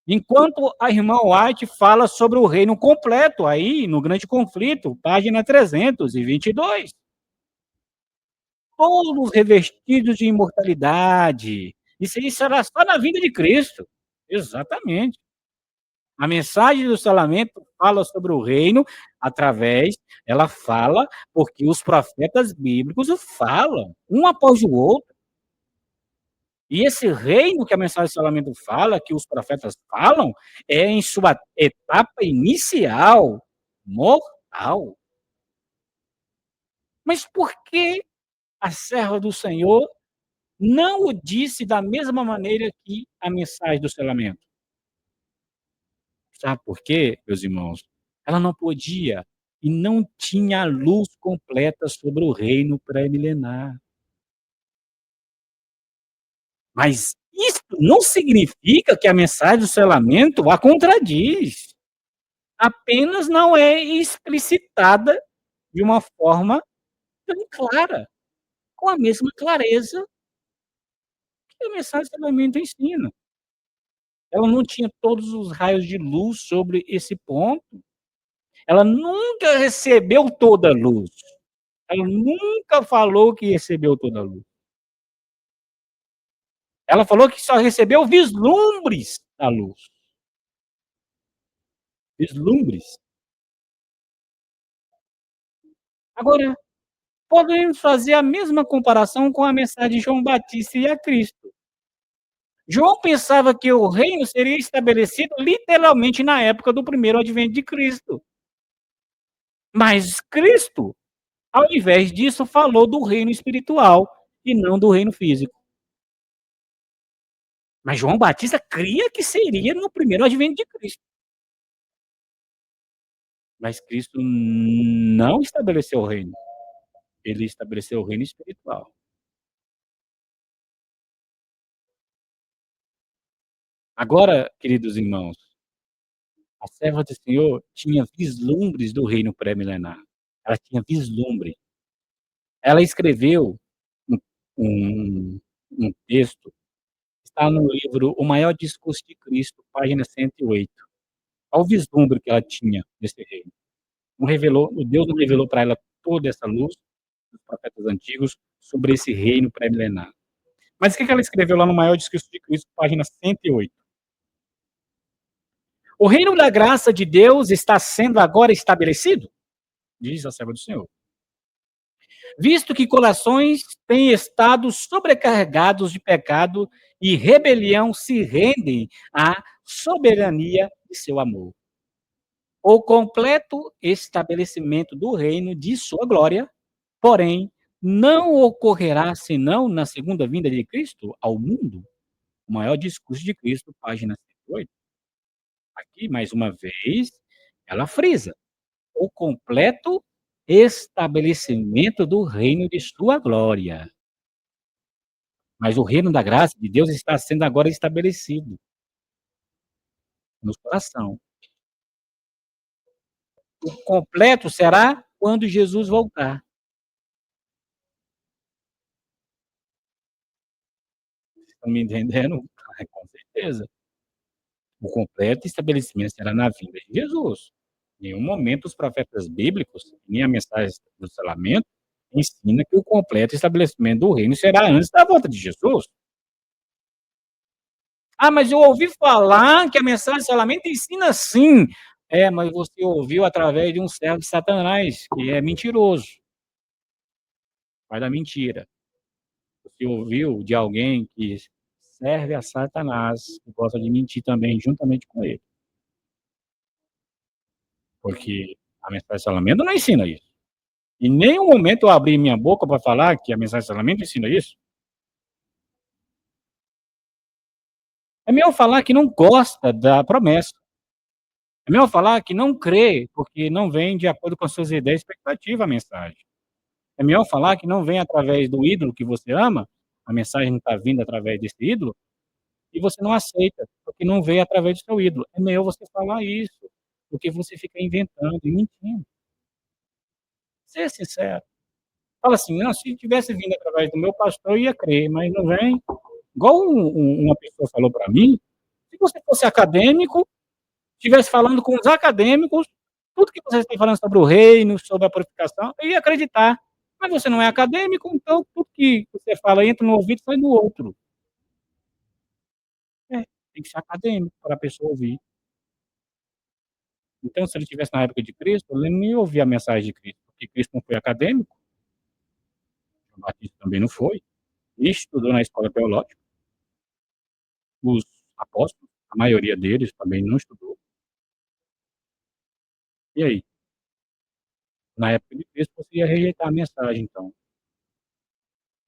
Enquanto a irmã White fala sobre o reino completo, aí no Grande Conflito, página 322. Todos revestidos de imortalidade. Isso aí será só na vinda de Cristo. Exatamente. A mensagem do selamento fala sobre o reino ela fala porque os profetas bíblicos falam, um após o outro. E esse reino que a mensagem do selamento fala, que os profetas falam, é em sua etapa inicial, mortal. Mas por que a serva do Senhor não o disse da mesma maneira que a mensagem do selamento? Sabe por quê, meus irmãos? Ela não podia e não tinha a luz completa sobre o reino pré-milenar. Mas isso não significa que a mensagem do selamento a contradiz. Apenas não é explicitada de uma forma tão clara, com a mesma clareza que a mensagem do selamento ensina. Ela não tinha todos os raios de luz sobre esse ponto. Ela nunca recebeu toda a luz. Ela nunca falou que recebeu toda a luz. Ela falou que só recebeu vislumbres da luz. Vislumbres. Agora, podemos fazer a mesma comparação com a mensagem de João Batista e a Cristo. João pensava que o reino seria estabelecido literalmente na época do primeiro advento de Cristo. Mas Cristo, ao invés disso, falou do reino espiritual e não do reino físico. Mas João Batista cria que seria no primeiro advento de Cristo. Mas Cristo não estabeleceu o reino. Ele estabeleceu o reino espiritual. Agora, queridos irmãos, a serva do Senhor tinha vislumbres do reino pré-milenar. Ela tinha vislumbre. Ela escreveu um, um, um texto, está no livro O Maior Discurso de Cristo, página 108. Olha o vislumbre que ela tinha desse reino. Deus não revelou para ela toda essa luz dos profetas antigos sobre esse reino pré-milenar. Mas o que ela escreveu lá no Maior Discurso de Cristo, página 108? O reino da graça de Deus está sendo agora estabelecido? Diz a serva do Senhor. visto que corações têm estado sobrecarregados de pecado e rebelião se rendem à soberania de seu amor. O completo estabelecimento do reino de sua glória, porém, não ocorrerá senão na segunda vinda de Cristo ao mundo. O maior discurso de Cristo, página 108. Aqui, mais uma vez, ela frisa o completo estabelecimento do reino de sua glória. Mas o reino da graça de Deus está sendo agora estabelecido no coração. O completo será quando Jesus voltar. Estão me entendendo? Com certeza. O completo estabelecimento será na vinda de Jesus. Em nenhum momento os profetas bíblicos, nem a mensagem do selamento, ensina que o completo estabelecimento do reino será antes da volta de Jesus. Ah, mas eu ouvi falar que a mensagem do selamento ensina sim. Mas você ouviu através de um servo de Satanás, que é mentiroso. Vai da mentira. Você ouviu de alguém que serve a Satanás, que gosta de mentir também, juntamente com ele. Porque a mensagem do selamento não ensina isso. Em nenhum momento eu abri minha boca para falar que a mensagem do selamento ensina isso. É melhor falar que não gosta da promessa. É melhor falar que não crê, porque não vem de acordo com as suas ideias e expectativas a mensagem. É melhor falar que não vem através do ídolo que você ama, a mensagem não está vindo através desse ídolo, e você não aceita, porque não veio através do seu ídolo. É melhor você falar isso, do que você ficar inventando e mentindo. Ser sincero. Fala assim, não, se tivesse vindo através do meu pastor, eu ia crer, mas não vem. Igual uma pessoa falou para mim, se você fosse acadêmico, estivesse falando com os acadêmicos, tudo que vocês estão falando sobre o reino, sobre a purificação, eu ia acreditar. Mas você não é acadêmico, então tudo que você fala entra no ouvido e sai no outro. Tem que ser acadêmico para a pessoa ouvir. Então, se ele estivesse na época de Cristo, ele não ia ouvir a mensagem de Cristo, porque Cristo não foi acadêmico, João Batista também não foi, e estudou na escola teológica. Os apóstolos, a maioria deles também não estudou. E aí? Na época de Cristo, você ia rejeitar a mensagem, então.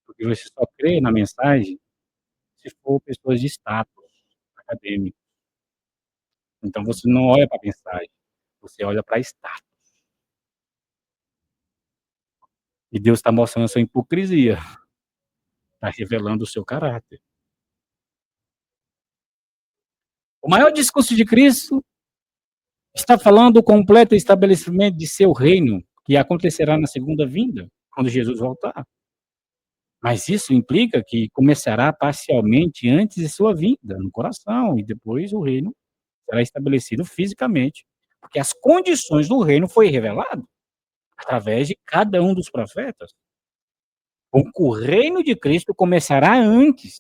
Porque você só crê na mensagem se for pessoas de status acadêmico. Então, você não olha para a mensagem, você olha para status. E Deus está mostrando a sua hipocrisia. Está revelando o seu caráter. O maior discurso de Cristo está falando do completo estabelecimento de seu reino, que acontecerá na segunda vinda, quando Jesus voltar. Mas isso implica que começará parcialmente antes de sua vinda, no coração, e depois o reino será estabelecido fisicamente, porque as condições do reino foi revelado através de cada um dos profetas. O reino de Cristo começará antes,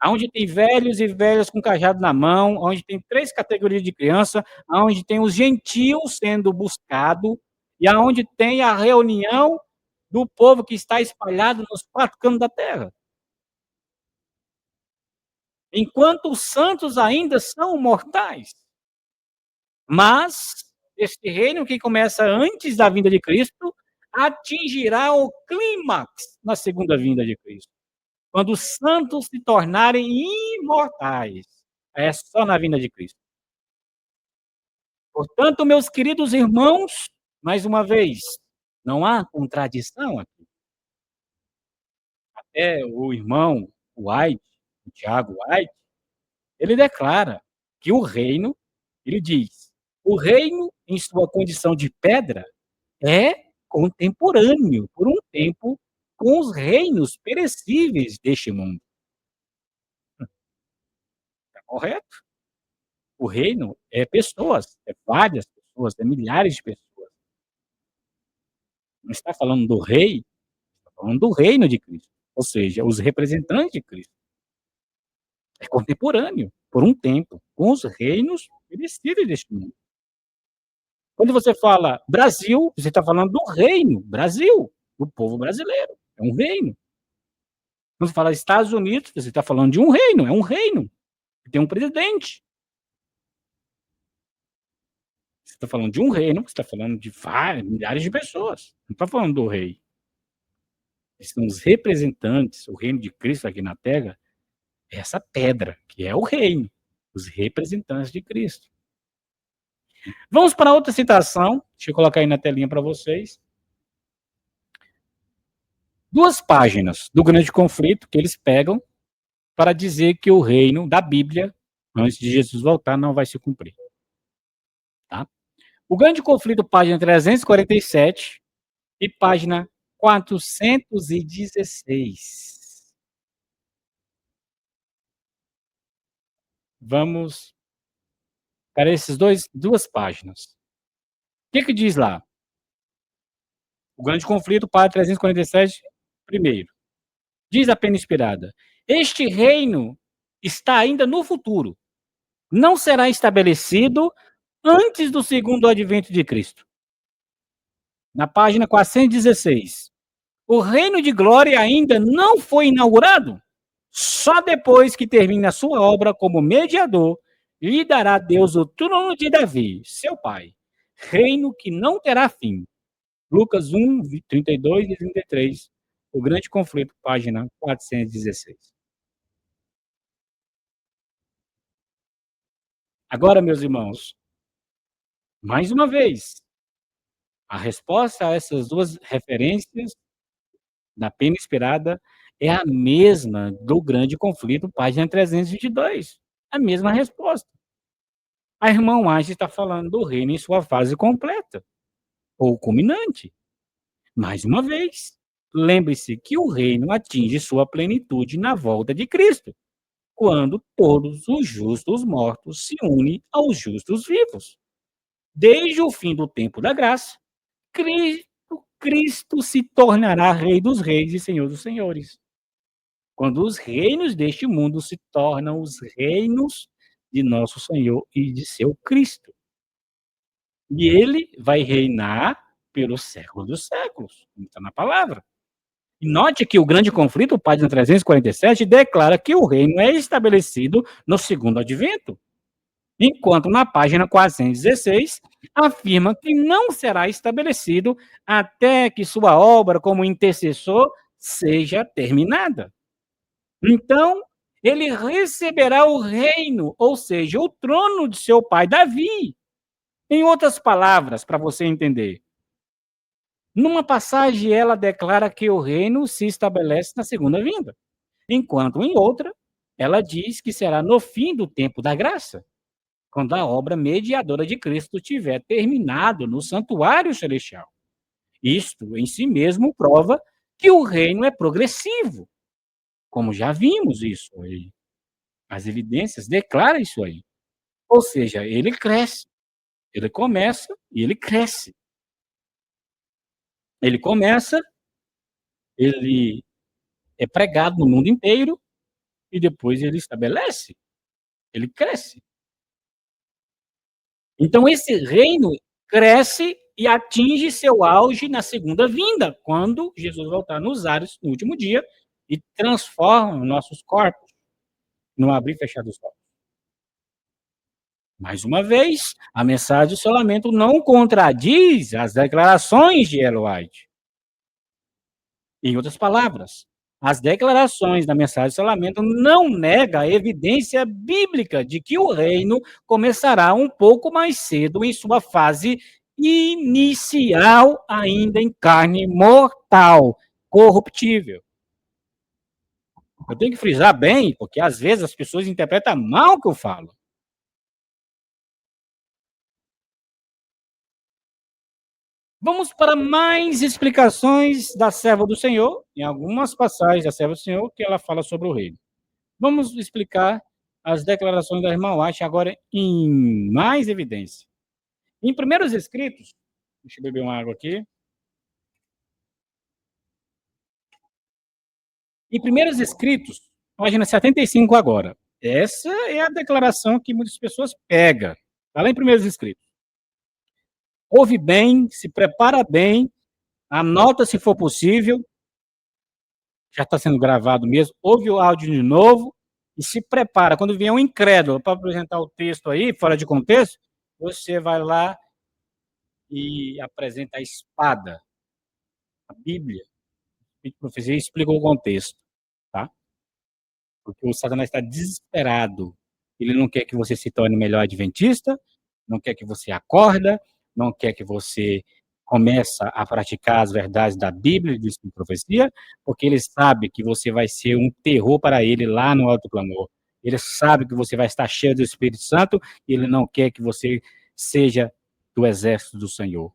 onde tem velhos e velhas com cajado na mão, onde tem 3 categorias de criança, onde tem os gentios sendo buscados, e aonde tem a reunião do povo que está espalhado nos 4 cantos da terra. Enquanto os santos ainda são mortais. Mas este reino que começa antes da vinda de Cristo atingirá o clímax na segunda vinda de Cristo. Quando os santos se tornarem imortais. É só na vinda de Cristo. Portanto, meus queridos irmãos, mais uma vez, não há contradição aqui. Até o irmão White, o Tiago White, ele declara que o reino, ele diz, o reino em sua condição de pedra é contemporâneo, por um tempo, com os reinos perecíveis deste mundo. Está correto? O reino é pessoas, é várias pessoas, é milhares de pessoas. Não está falando do rei, está falando do reino de Cristo, ou seja, os representantes de Cristo. É contemporâneo, por um tempo, com os reinos perecíveis deste mundo. Quando você fala Brasil, você está falando do reino, Brasil. o povo brasileiro. É um reino. Quando você fala Estados Unidos, você está falando de um reino, é um reino. Tem um presidente. Você está falando de um reino, você está falando de várias, milhares de pessoas. Não está falando do rei. São os representantes, o reino de Cristo aqui na Terra, é essa pedra, que é o reino, os representantes de Cristo. Vamos para outra citação, deixa eu colocar aí na telinha para vocês. 2 páginas do grande conflito que eles pegam para dizer que o reino da Bíblia, antes de Jesus voltar, não vai se cumprir. Tá? O grande conflito, página 347 e página 416. Vamos para essas 2 páginas. O que diz lá? O grande conflito, página 347, primeiro. Diz a pena inspirada: este reino está ainda no futuro. Não será estabelecido antes do segundo advento de Cristo. Na página 416. O reino de glória ainda não foi inaugurado. Só depois que termine a sua obra como mediador, lhe dará Deus o trono de Davi, seu pai, reino que não terá fim. Lucas 1, 32 e 33. O grande conflito, página 416. Agora, meus irmãos, mais uma vez, a resposta a essas 2 referências da pena inspirada é a mesma do grande conflito, página 322. A mesma resposta. A irmã White está falando do reino em sua fase completa, ou culminante. Mais uma vez, lembre-se que o reino atinge sua plenitude na volta de Cristo, quando todos os justos mortos se unem aos justos vivos. Desde o fim do tempo da graça, Cristo se tornará Rei dos Reis e Senhor dos Senhores. Quando os reinos deste mundo se tornam os reinos de nosso Senhor e de seu Cristo. E ele vai reinar pelos séculos dos séculos, como está na palavra. E note que o grande conflito, página 347, declara que o reino é estabelecido no segundo advento, enquanto na página 416 afirma que não será estabelecido até que sua obra como intercessor seja terminada. Então, ele receberá o reino, ou seja, o trono de seu pai Davi. Em outras palavras, para você entender, numa passagem ela declara que o reino se estabelece na segunda vinda, enquanto em outra ela diz que será no fim do tempo da graça, quando a obra mediadora de Cristo tiver terminado no santuário celestial. Isto em si mesmo prova que o reino é progressivo, como já vimos isso aí. As evidências declaram isso aí. Ou seja, ele cresce. Ele começa e ele cresce. Ele começa, ele é pregado no mundo inteiro e depois ele estabelece. Ele cresce. Então esse reino cresce e atinge seu auge na segunda vinda, quando Jesus voltar nos ares no último dia e transforma nossos corpos no abrir e fechar dos olhos. Mais uma vez, a mensagem do seu lamento não contradiz as declarações de Ellen White. Em outras palavras, as declarações da mensagem do seu lamento não negam a evidência bíblica de que o reino começará um pouco mais cedo em sua fase inicial, ainda em carne mortal, corruptível. Eu tenho que frisar bem, porque às vezes as pessoas interpretam mal o que eu falo. Vamos para mais explicações da serva do Senhor, em algumas passagens da serva do Senhor, que ela fala sobre o reino. Vamos explicar as declarações da irmã White agora em mais evidência. Em Primeiros Escritos, deixa eu beber uma água aqui. Em Primeiros Escritos, página 75 agora. Essa é a declaração que muitas pessoas pegam. Está lá em Primeiros Escritos. Ouve bem, se prepara bem, Anota se for possível, já está sendo gravado mesmo, ouve o áudio de novo e se prepara. Quando vier um incrédulo para apresentar o texto aí, fora de contexto, você vai lá e apresenta a espada, a Bíblia, e profecia explica o contexto, tá? Porque o Satanás está desesperado. Ele não quer que você se torne melhor adventista, não quer que você acorda, não quer que você comece a praticar as verdades da Bíblia e do Espírito de profecia, porque ele sabe que você vai ser um terror para ele lá no alto clamor. Ele sabe que você vai estar cheio do Espírito Santo e ele não quer que você seja do exército do Senhor.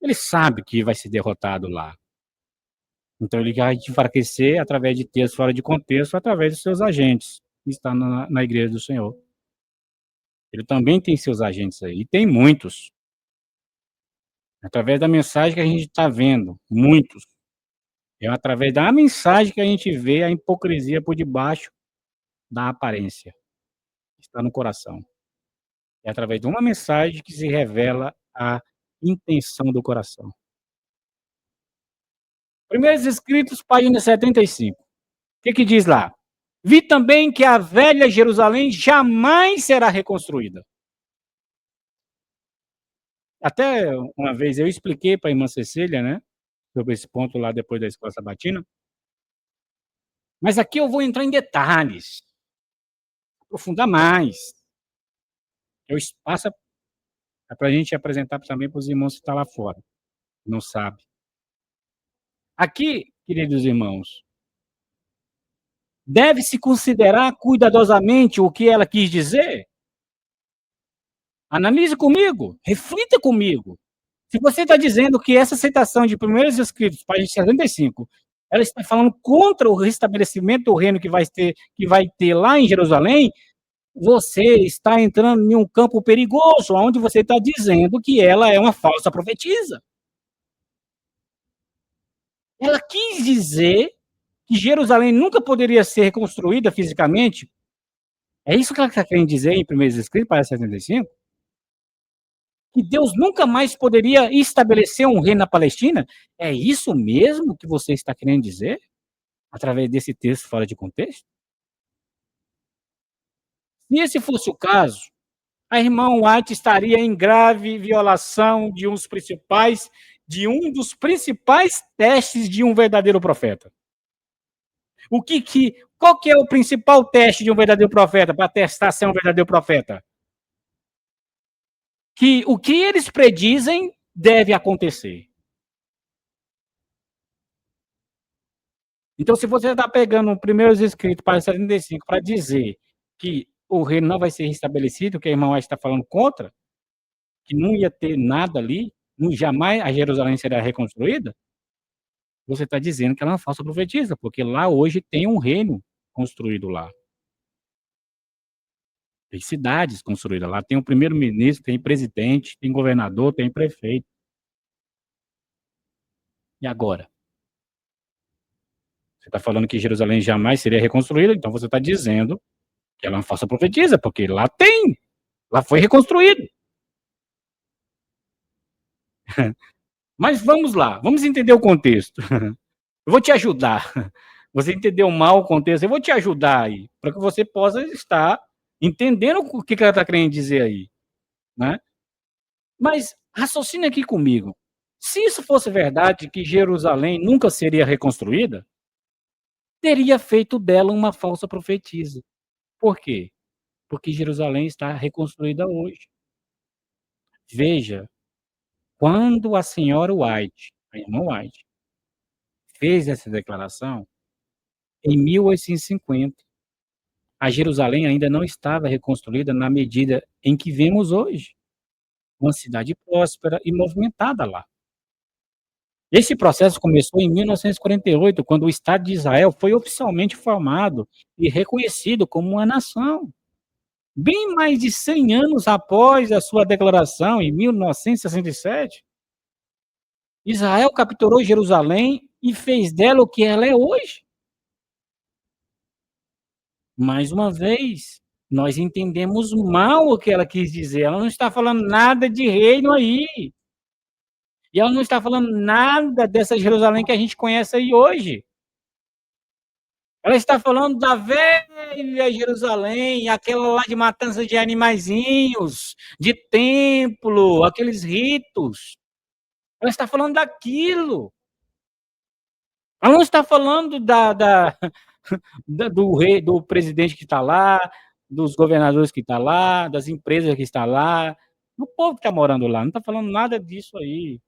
Ele sabe que vai ser derrotado lá. Então ele vai te enfraquecer através de textos fora de contexto, através dos seus agentes que estão na igreja do Senhor. Ele também tem seus agentes aí, e tem muitos. Através da mensagem que a gente está vendo, muitos. É através da mensagem que a gente vê a hipocrisia por debaixo da aparência. Está no coração. É através de uma mensagem que se revela a intenção do coração. Primeiros Escritos, página 75. O que diz lá? Vi também que a velha Jerusalém jamais será reconstruída. Até uma vez eu expliquei para a irmã Cecília, né, sobre esse ponto lá depois da escola sabatina. Mas aqui eu vou entrar em detalhes, aprofundar mais. É o espaço para a gente apresentar também para os irmãos que estão lá fora, não sabe. Aqui, queridos irmãos, deve-se considerar cuidadosamente o que ela quis dizer. Analise comigo, reflita comigo. Se você está dizendo que essa citação de Primeiros Escritos, página 75, ela está falando contra o restabelecimento do reino que vai ter lá em Jerusalém, você está entrando em um campo perigoso, onde você está dizendo que ela é uma falsa profetisa. Ela quis dizer que Jerusalém nunca poderia ser reconstruída fisicamente. É isso que ela está querendo dizer em Primeiros Escritos, página 75? Que Deus nunca mais poderia estabelecer um reino na Palestina? É isso mesmo que você está querendo dizer? Através desse texto fora de contexto? Se esse fosse o caso, a irmã White estaria em grave violação de um dos principais testes de um verdadeiro profeta. Qual que é o principal teste de um verdadeiro profeta, para testar se é um verdadeiro profeta? Que o que eles predizem deve acontecer. Então, se você está pegando o Primeiros Escritos para 75 para dizer que o reino não vai ser restabelecido, que a irmã está falando contra, que não ia ter nada ali, jamais a Jerusalém será reconstruída, você está dizendo que ela é uma falsa profetisa, porque lá hoje tem um reino construído lá. Tem cidades construídas lá, tem um primeiro-ministro, tem presidente, tem governador, tem prefeito. E agora? Você está falando que Jerusalém jamais seria reconstruída, então você está dizendo que ela é uma falsa profetisa, porque lá tem, lá foi reconstruído. Mas vamos lá, vamos entender o contexto. Eu vou te ajudar. Você entendeu mal o contexto, eu vou te ajudar aí, para que você possa estar entendendo o que ela está querendo dizer aí, né? Mas raciocine aqui comigo. Se isso fosse verdade, que Jerusalém nunca seria reconstruída, teria feito dela uma falsa profetisa. Por quê? Porque Jerusalém está reconstruída hoje. Veja, quando a senhora White, a irmã White, fez essa declaração, em 1850, a Jerusalém ainda não estava reconstruída na medida em que vemos hoje. Uma cidade próspera e movimentada lá. Esse processo começou em 1948, quando o Estado de Israel foi oficialmente formado e reconhecido como uma nação. Bem mais de 100 anos após a sua declaração, em 1967, Israel capturou Jerusalém e fez dela o que ela é hoje. Mais uma vez, nós entendemos mal o que ela quis dizer. Ela não está falando nada de reino aí. E ela não está falando nada dessa Jerusalém que a gente conhece aí hoje. Ela está falando da velha Jerusalém, aquela lá de matança de animaizinhos, de templo, aqueles ritos. Ela está falando daquilo. Ela não está falando do rei, do presidente que está lá, dos governadores que estão lá, das empresas que estão lá, do povo que está morando lá. Não está falando nada disso aí.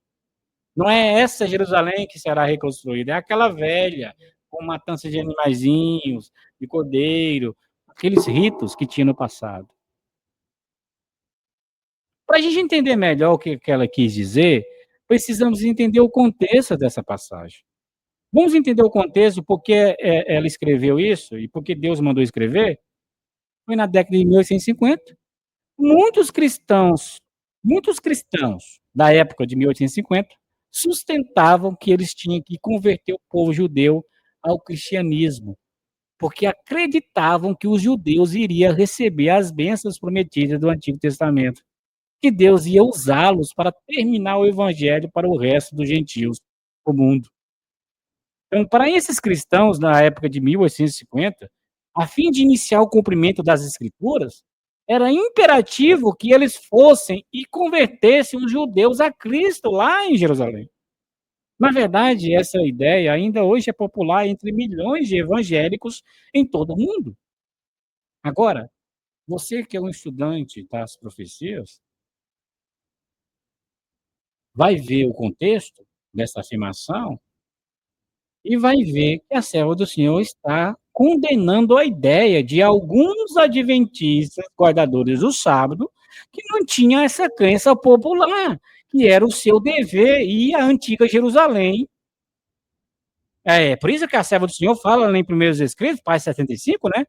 Não é essa Jerusalém que será reconstruída, é aquela velha, com matança de animaizinhos, de cordeiro, aqueles ritos que tinha no passado. Para a gente entender melhor o que ela quis dizer, precisamos entender o contexto dessa passagem. Vamos entender o contexto, porque ela escreveu isso e porque Deus mandou escrever? Foi na década de 1850. Muitos cristãos da época de 1850 sustentavam que eles tinham que converter o povo judeu ao cristianismo, porque acreditavam que os judeus iriam receber as bênçãos prometidas do Antigo Testamento, que Deus ia usá-los para terminar o evangelho para o resto dos gentios do mundo. Então, para esses cristãos, na época de 1850, a fim de iniciar o cumprimento das Escrituras, era imperativo que eles fossem e convertessem os judeus a Cristo lá em Jerusalém. Na verdade, essa ideia ainda hoje é popular entre milhões de evangélicos em todo o mundo. Agora, você que é um estudante das profecias, vai ver o contexto dessa afirmação e vai ver que a serva do Senhor está condenando a ideia de alguns adventistas, guardadores do sábado, que não tinham essa crença popular, que era o seu dever ir à antiga Jerusalém. Por isso que a serva do Senhor fala lá em Primeiros Escritos, página 75, né?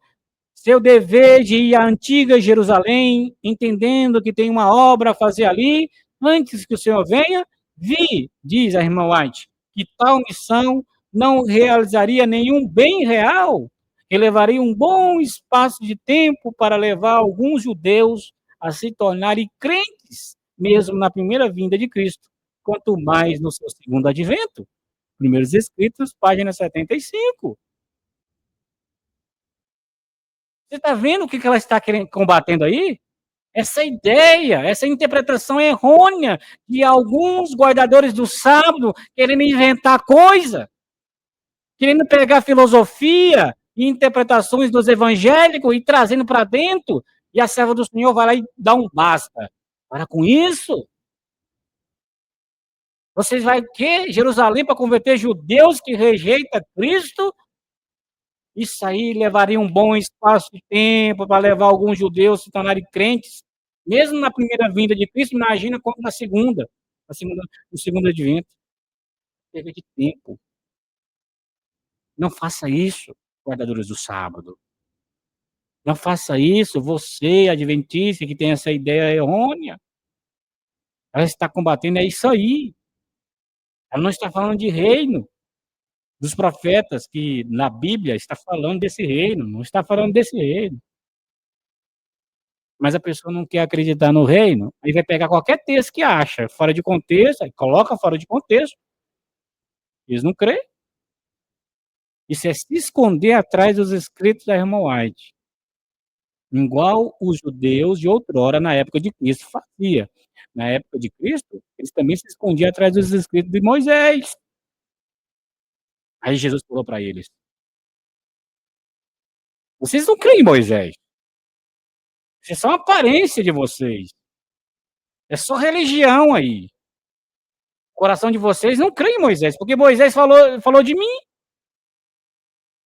Seu dever de ir à antiga Jerusalém, entendendo que tem uma obra a fazer ali, antes que o Senhor venha, diz a irmã White, que tal missão não realizaria nenhum bem real, que levaria um bom espaço de tempo para levar alguns judeus a se tornarem crentes, mesmo na primeira vinda de Cristo, quanto mais no seu segundo advento. Primeiros Escritos, página 75. Você está vendo o que ela está combatendo aí? Essa ideia, essa interpretação errônea de alguns guardadores do sábado querendo inventar coisa, querendo pegar filosofia e interpretações dos evangélicos e trazendo para dentro, e a serva do Senhor vai lá e dá um basta. Para com isso. Vocês vão quê? Jerusalém para converter judeus que rejeitam Cristo? Isso aí levaria um bom espaço de tempo para levar alguns judeus a se tornarem crentes, mesmo na primeira vinda de Cristo, imagina como no segundo advento. Perda de tempo. Não faça isso, guardadores do sábado. Não faça isso, você, adventista, que tem essa ideia errônea. Ela está combatendo é isso aí. Ela não está falando de reino dos profetas, que na Bíblia está falando desse reino, não está falando desse reino. Mas a pessoa não quer acreditar no reino, aí vai pegar qualquer texto que acha, fora de contexto, aí coloca fora de contexto. Eles não creem. Isso é se esconder atrás dos escritos da irmã White. Igual os judeus de outrora, na época de Cristo, fazia. Na época de Cristo, eles também se escondiam atrás dos escritos de Moisés. Aí Jesus falou para eles: vocês não creem em Moisés. Isso é só uma aparência de vocês. É só religião aí. O coração de vocês não crê em Moisés, porque Moisés falou de mim.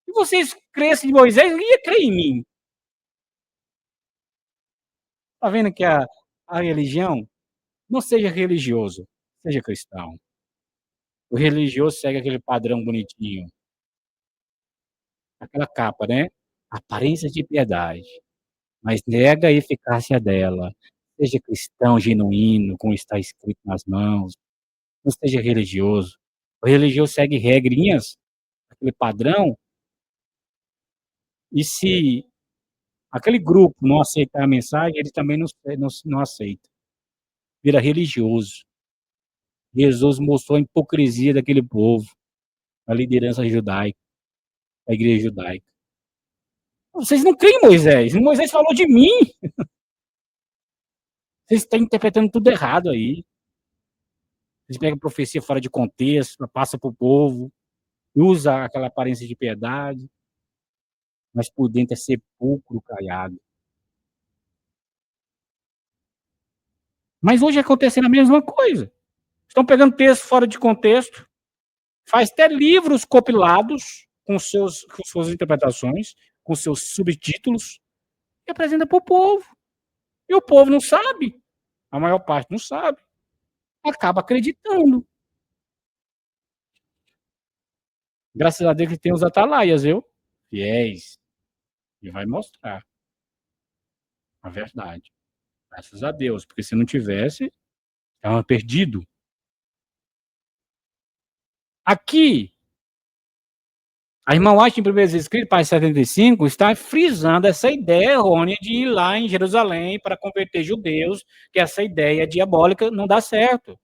Se vocês crescem em Moisés, não ia crer em mim. Está vendo que a religião, não seja religioso, seja cristão. O religioso segue aquele padrão bonitinho. Aquela capa, né? Aparência de piedade, mas nega a eficácia dela. Seja cristão genuíno, como está escrito nas mãos. Não seja religioso. O religioso segue regrinhas, aquele padrão, e se aquele grupo não aceitar a mensagem, ele também não aceita. Vira religioso. Jesus mostrou a hipocrisia daquele povo, a liderança judaica, a igreja judaica. Vocês não creem em Moisés. Moisés falou de mim. Vocês estão interpretando tudo errado aí. Vocês pegam a profecia fora de contexto, passa para o povo, usa aquela aparência de piedade, mas por dentro é sepulcro caiado. Mas hoje acontecendo a mesma coisa. Estão pegando texto fora de contexto, faz até livros compilados com suas interpretações, com seus subtítulos, e apresenta para o povo. E o povo não sabe. A maior parte não sabe. Acaba acreditando. Graças a Deus que tem os atalaias, viu? Fiéis. E vai mostrar a verdade. Graças a Deus. Porque se não tivesse, estava perdido. Aqui, a irmã White, em 1 Escritos, página 75, está frisando essa ideia errônea de ir lá em Jerusalém para converter judeus, que essa ideia diabólica não dá certo.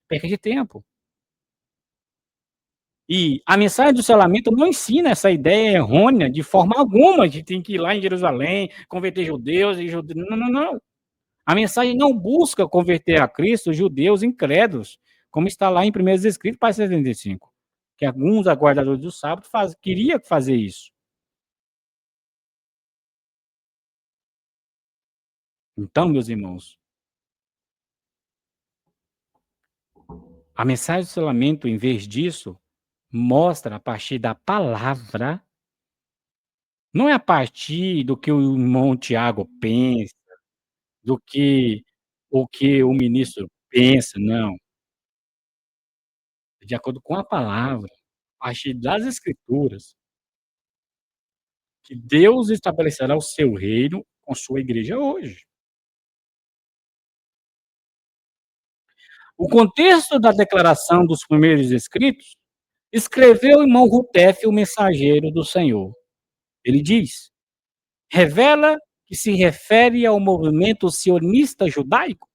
Perca de tempo. E a mensagem do selamento não ensina essa ideia errônea de forma alguma, de tem que ir lá em Jerusalém, converter judeus e judeus. Não, não, não. A mensagem não busca converter a Cristo judeus incrédulos, como está lá em 1 Escritos, página 75. Que alguns aguardadores do sábado queriam fazer isso. Então, meus irmãos, a mensagem do selamento, em vez disso, mostra a partir da palavra, não é a partir do que o irmão Tiago pensa, do que o ministro pensa, não. De acordo com a palavra, a partir das escrituras, que Deus estabelecerá o seu reino com sua igreja hoje. O contexto da declaração dos primeiros escritos escreveu o irmão Rutef, o mensageiro do Senhor. Ele diz, revela que se refere ao movimento sionista judaico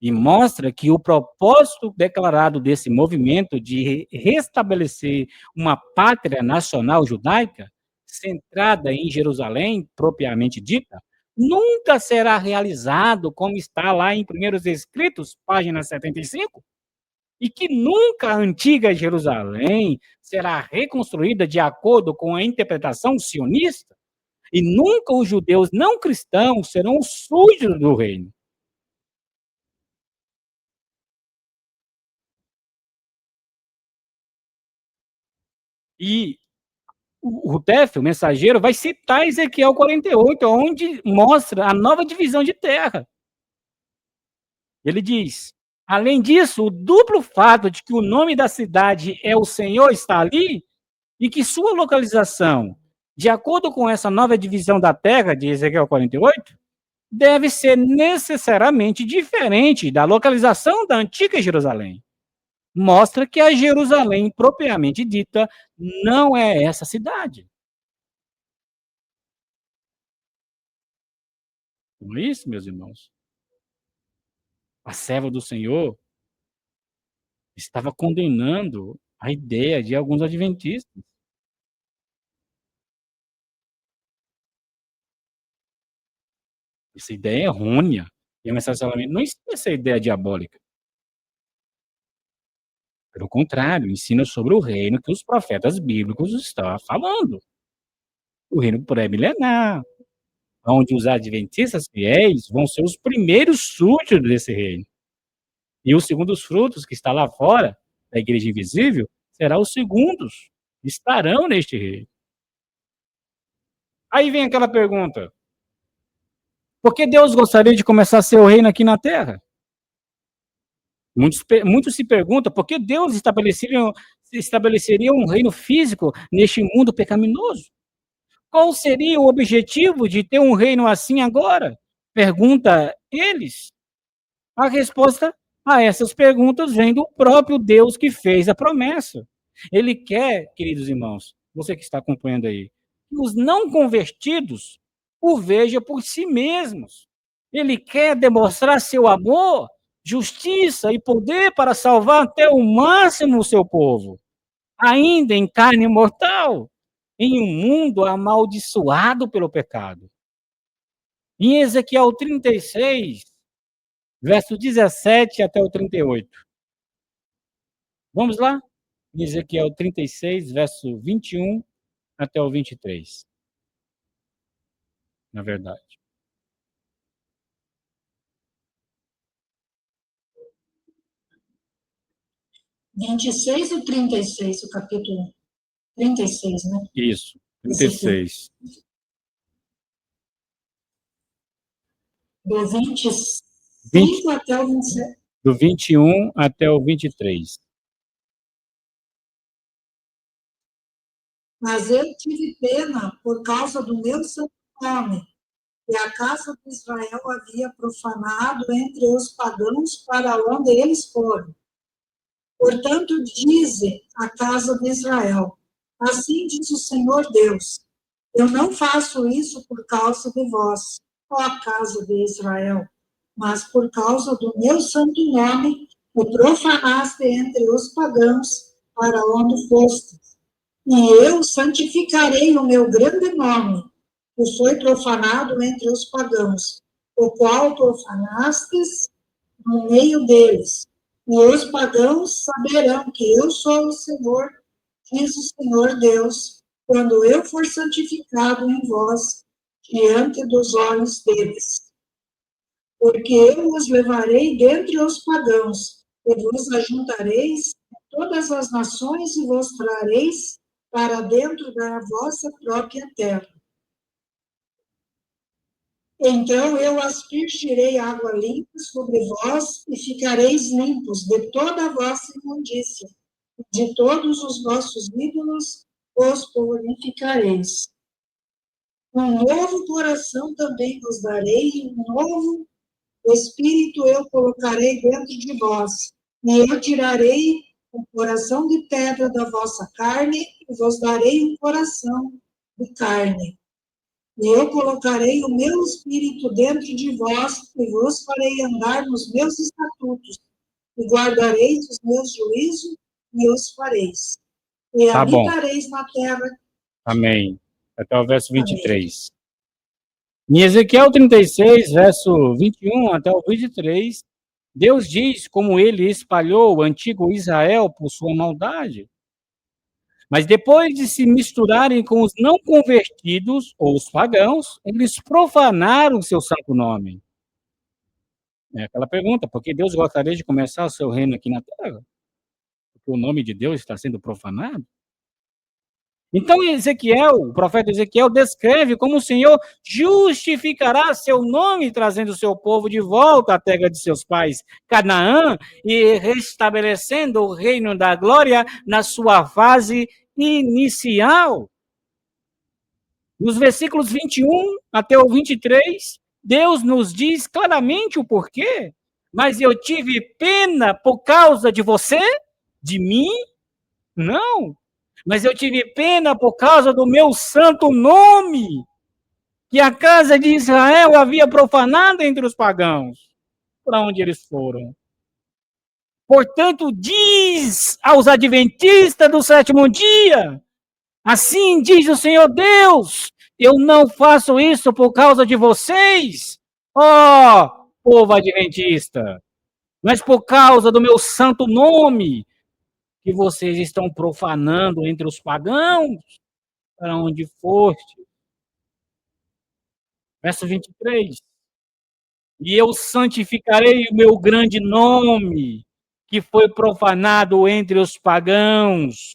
e mostra que o propósito declarado desse movimento de restabelecer uma pátria nacional judaica, centrada em Jerusalém, propriamente dita, nunca será realizado como está lá em Primeiros Escritos, página 75, e que nunca a antiga Jerusalém será reconstruída de acordo com a interpretação sionista, e nunca os judeus não cristãos serão os súditos do reino. E o Rutef, o mensageiro, vai citar Ezequiel 48, onde mostra a nova divisão de terra. Ele diz, além disso, o duplo fato de que o nome da cidade é o Senhor está ali, e que sua localização, de acordo com essa nova divisão da terra, de Ezequiel 48, deve ser necessariamente diferente da localização da antiga Jerusalém. Mostra que a Jerusalém, propriamente dita, não é essa cidade. Não é isso, meus irmãos? A serva do Senhor estava condenando a ideia de alguns adventistas. Essa ideia é errônea. E a mensagem de Salamento não ensina essa ideia diabólica. Pelo contrário, ensina sobre o reino que os profetas bíblicos estão falando. O reino pré-milenar, onde os adventistas fiéis vão ser os primeiros súditos desse reino. E os segundos frutos, que está lá fora, da igreja invisível, serão os segundos, estarão neste reino. Aí vem aquela pergunta, por que Deus gostaria de começar seu reino aqui na Terra? Muitos se perguntam por que Deus estabeleceria um reino físico neste mundo pecaminoso? Qual seria o objetivo de ter um reino assim agora? Pergunta eles. A resposta a essas perguntas vem do próprio Deus que fez a promessa. Ele quer, queridos irmãos, você que está acompanhando aí, que os não convertidos o vejam por si mesmos. Ele quer demonstrar seu amor justiça e poder para salvar até o máximo o seu povo, ainda em carne mortal, em um mundo amaldiçoado pelo pecado. Em Ezequiel 36, verso 17 até o 38. Vamos lá? Em Ezequiel 36, verso 21 até o 23. Na verdade. 26 ou 36, o capítulo 36, né? Isso, 36. Do 25 até o 27. Do 21 até o 23. Mas eu tive pena por causa do meu santo nome, que a casa de Israel havia profanado entre os pagãos para onde eles foram. Portanto, dize a casa de Israel, assim diz o Senhor Deus, eu não faço isso por causa de vós, ó casa de Israel, mas por causa do meu santo nome, que profanaste entre os pagãos para onde fostes. E eu santificarei o meu grande nome, que foi profanado entre os pagãos, o qual profanastes no meio deles. E os pagãos saberão que eu sou o Senhor, diz o Senhor Deus, quando eu for santificado em vós, diante dos olhos deles. Porque eu os levarei dentre os pagãos, e vos ajuntareis de todas as nações e vos trareis para dentro da vossa própria terra. Então eu aspergirei água limpa sobre vós e ficareis limpos de toda a vossa imundícia, de todos os vossos ídolos os purificareis. Um novo coração também vos darei, e um novo espírito eu colocarei dentro de vós, e eu tirarei o coração de pedra da vossa carne, e vos darei um coração de carne. E eu colocarei o meu espírito dentro de vós, e vos farei andar nos meus estatutos, e guardareis os meus juízos, e os fareis. E habitareis na terra. Amém. Até o verso 23. Amém. Em Ezequiel 36, verso 21 até o 23, Deus diz como ele espalhou o antigo Israel por sua maldade. Mas depois de se misturarem com os não convertidos, ou os pagãos, eles profanaram o seu santo nome. É aquela pergunta, por que Deus gostaria de começar o seu reino aqui na terra? Porque o nome de Deus está sendo profanado? Então Ezequiel, o profeta Ezequiel, descreve como o Senhor justificará seu nome, trazendo o seu povo de volta à terra de seus pais, Canaã, e restabelecendo o reino da glória na sua fase inicial. Nos versículos 21 até o 23, Deus nos diz claramente o porquê. Mas eu tive pena por causa de você? De mim? Não. Mas eu tive pena por causa do meu santo nome, que a casa de Israel havia profanado entre os pagãos. Para onde eles foram? Portanto, diz aos adventistas do sétimo dia, assim diz o Senhor Deus, eu não faço isso por causa de vocês, ó povo adventista, mas por causa do meu santo nome, que vocês estão profanando entre os pagãos, para onde foste. Verso 23. E eu santificarei o meu grande nome, que foi profanado entre os pagãos,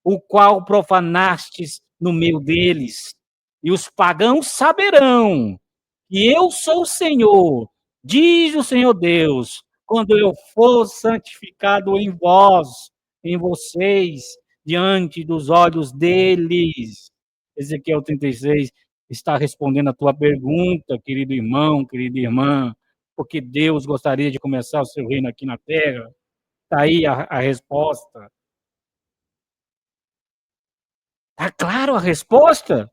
o qual profanastes no meio deles. E os pagãos saberão que eu sou o Senhor, diz o Senhor Deus, quando eu for santificado em vós, em vocês, diante dos olhos deles. Ezequiel 36 está respondendo a tua pergunta, querido irmão, querida irmã, porque Deus gostaria de começar o seu reino aqui na terra. Está aí a resposta. Tá claro a resposta?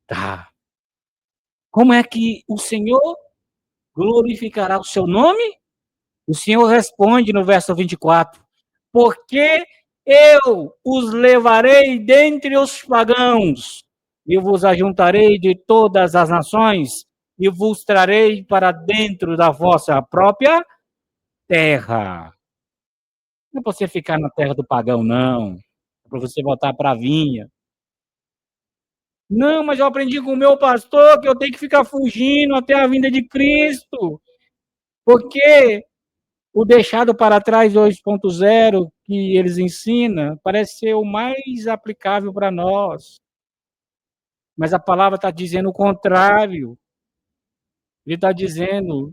Tá. Como é que o Senhor glorificará o seu nome? O Senhor responde no verso 24, porque eu os levarei dentre os pagãos, e vos ajuntarei de todas as nações, e vos trarei para dentro da vossa própria terra. Não é para você ficar na terra do pagão, não. É para você voltar para a vinha. Não, mas eu aprendi com o meu pastor que eu tenho que ficar fugindo até a vinda de Cristo. Porque o deixado para trás 2.0 que eles ensinam parece ser o mais aplicável para nós. Mas a palavra está dizendo o contrário. Ele está dizendo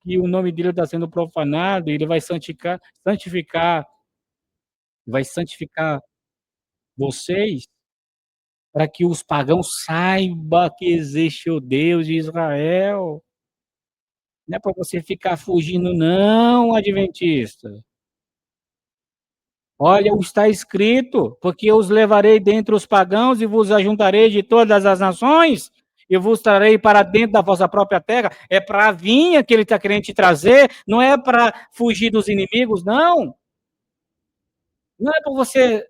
que o nome dele está sendo profanado, e ele vai santificar vocês para que os pagãos saibam que existe o Deus de Israel. Não é para você ficar fugindo, não, adventista. Olha, está escrito, porque eu os levarei dentre os pagãos e vos ajuntarei de todas as nações e vos trarei para dentro da vossa própria terra. É para a vinha que ele está querendo te trazer, não é para fugir dos inimigos, não. Não é para você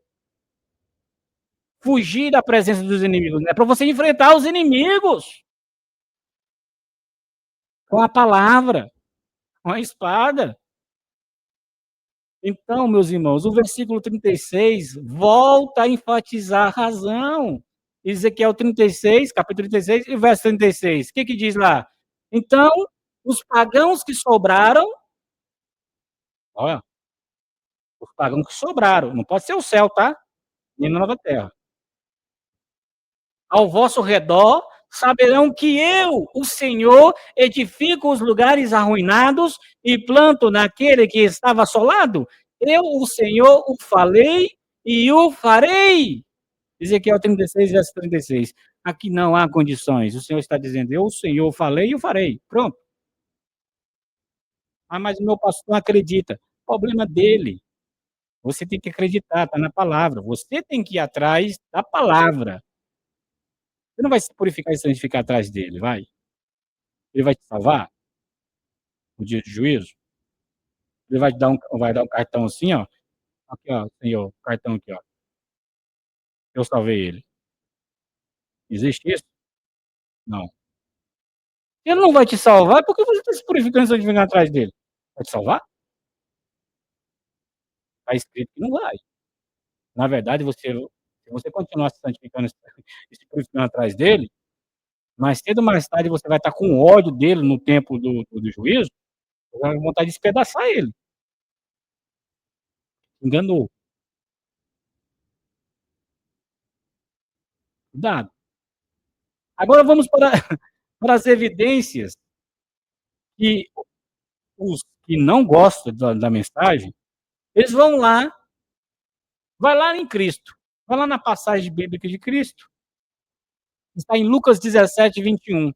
fugir da presença dos inimigos, não é para você enfrentar os inimigos com a palavra, com a espada. Então, meus irmãos, o versículo 36 volta a enfatizar a razão. Ezequiel 36, capítulo 36 e verso 36. O que diz lá? Então, os pagãos que sobraram, olha, os pagãos que sobraram, não pode ser o céu, tá? Nem na nova terra. Ao vosso redor, saberão que eu, o Senhor, edifico os lugares arruinados e planto naquele que estava assolado. Eu, o Senhor, o falei e o farei. Ezequiel 36, verso 36. Aqui não há condições. O Senhor está dizendo, eu, o Senhor, falei e o farei. Pronto. Ah, mas o meu pastor não acredita. Problema dele. Você tem que acreditar, está na palavra. Você tem que ir atrás da palavra. Você não vai se purificar e santificar atrás dele, vai? Ele vai te salvar no dia de juízo? Ele vai dar um cartão assim, ó. Aqui, ó, Senhor, cartão aqui, ó. Eu salvei ele. Existe isso? Não. Ele não vai te salvar, por que você está se purificando e santificando atrás dele? Vai te salvar? Está escrito que não vai. Na verdade, se você continuar se santificando e se purificando atrás dele, mais cedo ou mais tarde você vai estar com ódio dele no tempo do juízo, você vai vontade de despedaçar ele. Enganou. Cuidado. Agora vamos para, para as evidências que os que não gostam da mensagem, eles vão lá, vai lá em Cristo, vai lá na passagem bíblica de Cristo, está em Lucas 17, 21.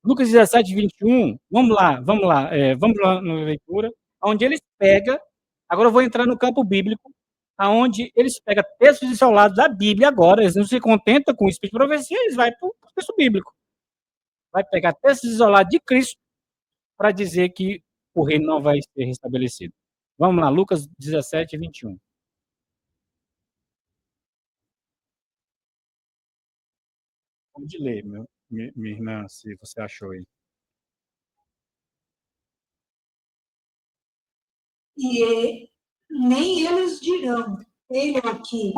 Lucas 17, 21, vamos lá na leitura, onde eles pegam, agora eu vou entrar no campo bíblico, aonde eles pegam textos isolados da Bíblia agora, eles não se contentam com o Espírito de profecia, eles vão para o texto bíblico. Vai pegar textos isolados de Cristo para dizer que o reino não vai ser restabelecido. Vamos lá, Lucas 17, 21. Pode ler, minha irmã, se você achou aí. E nem eles dirão, ele aqui,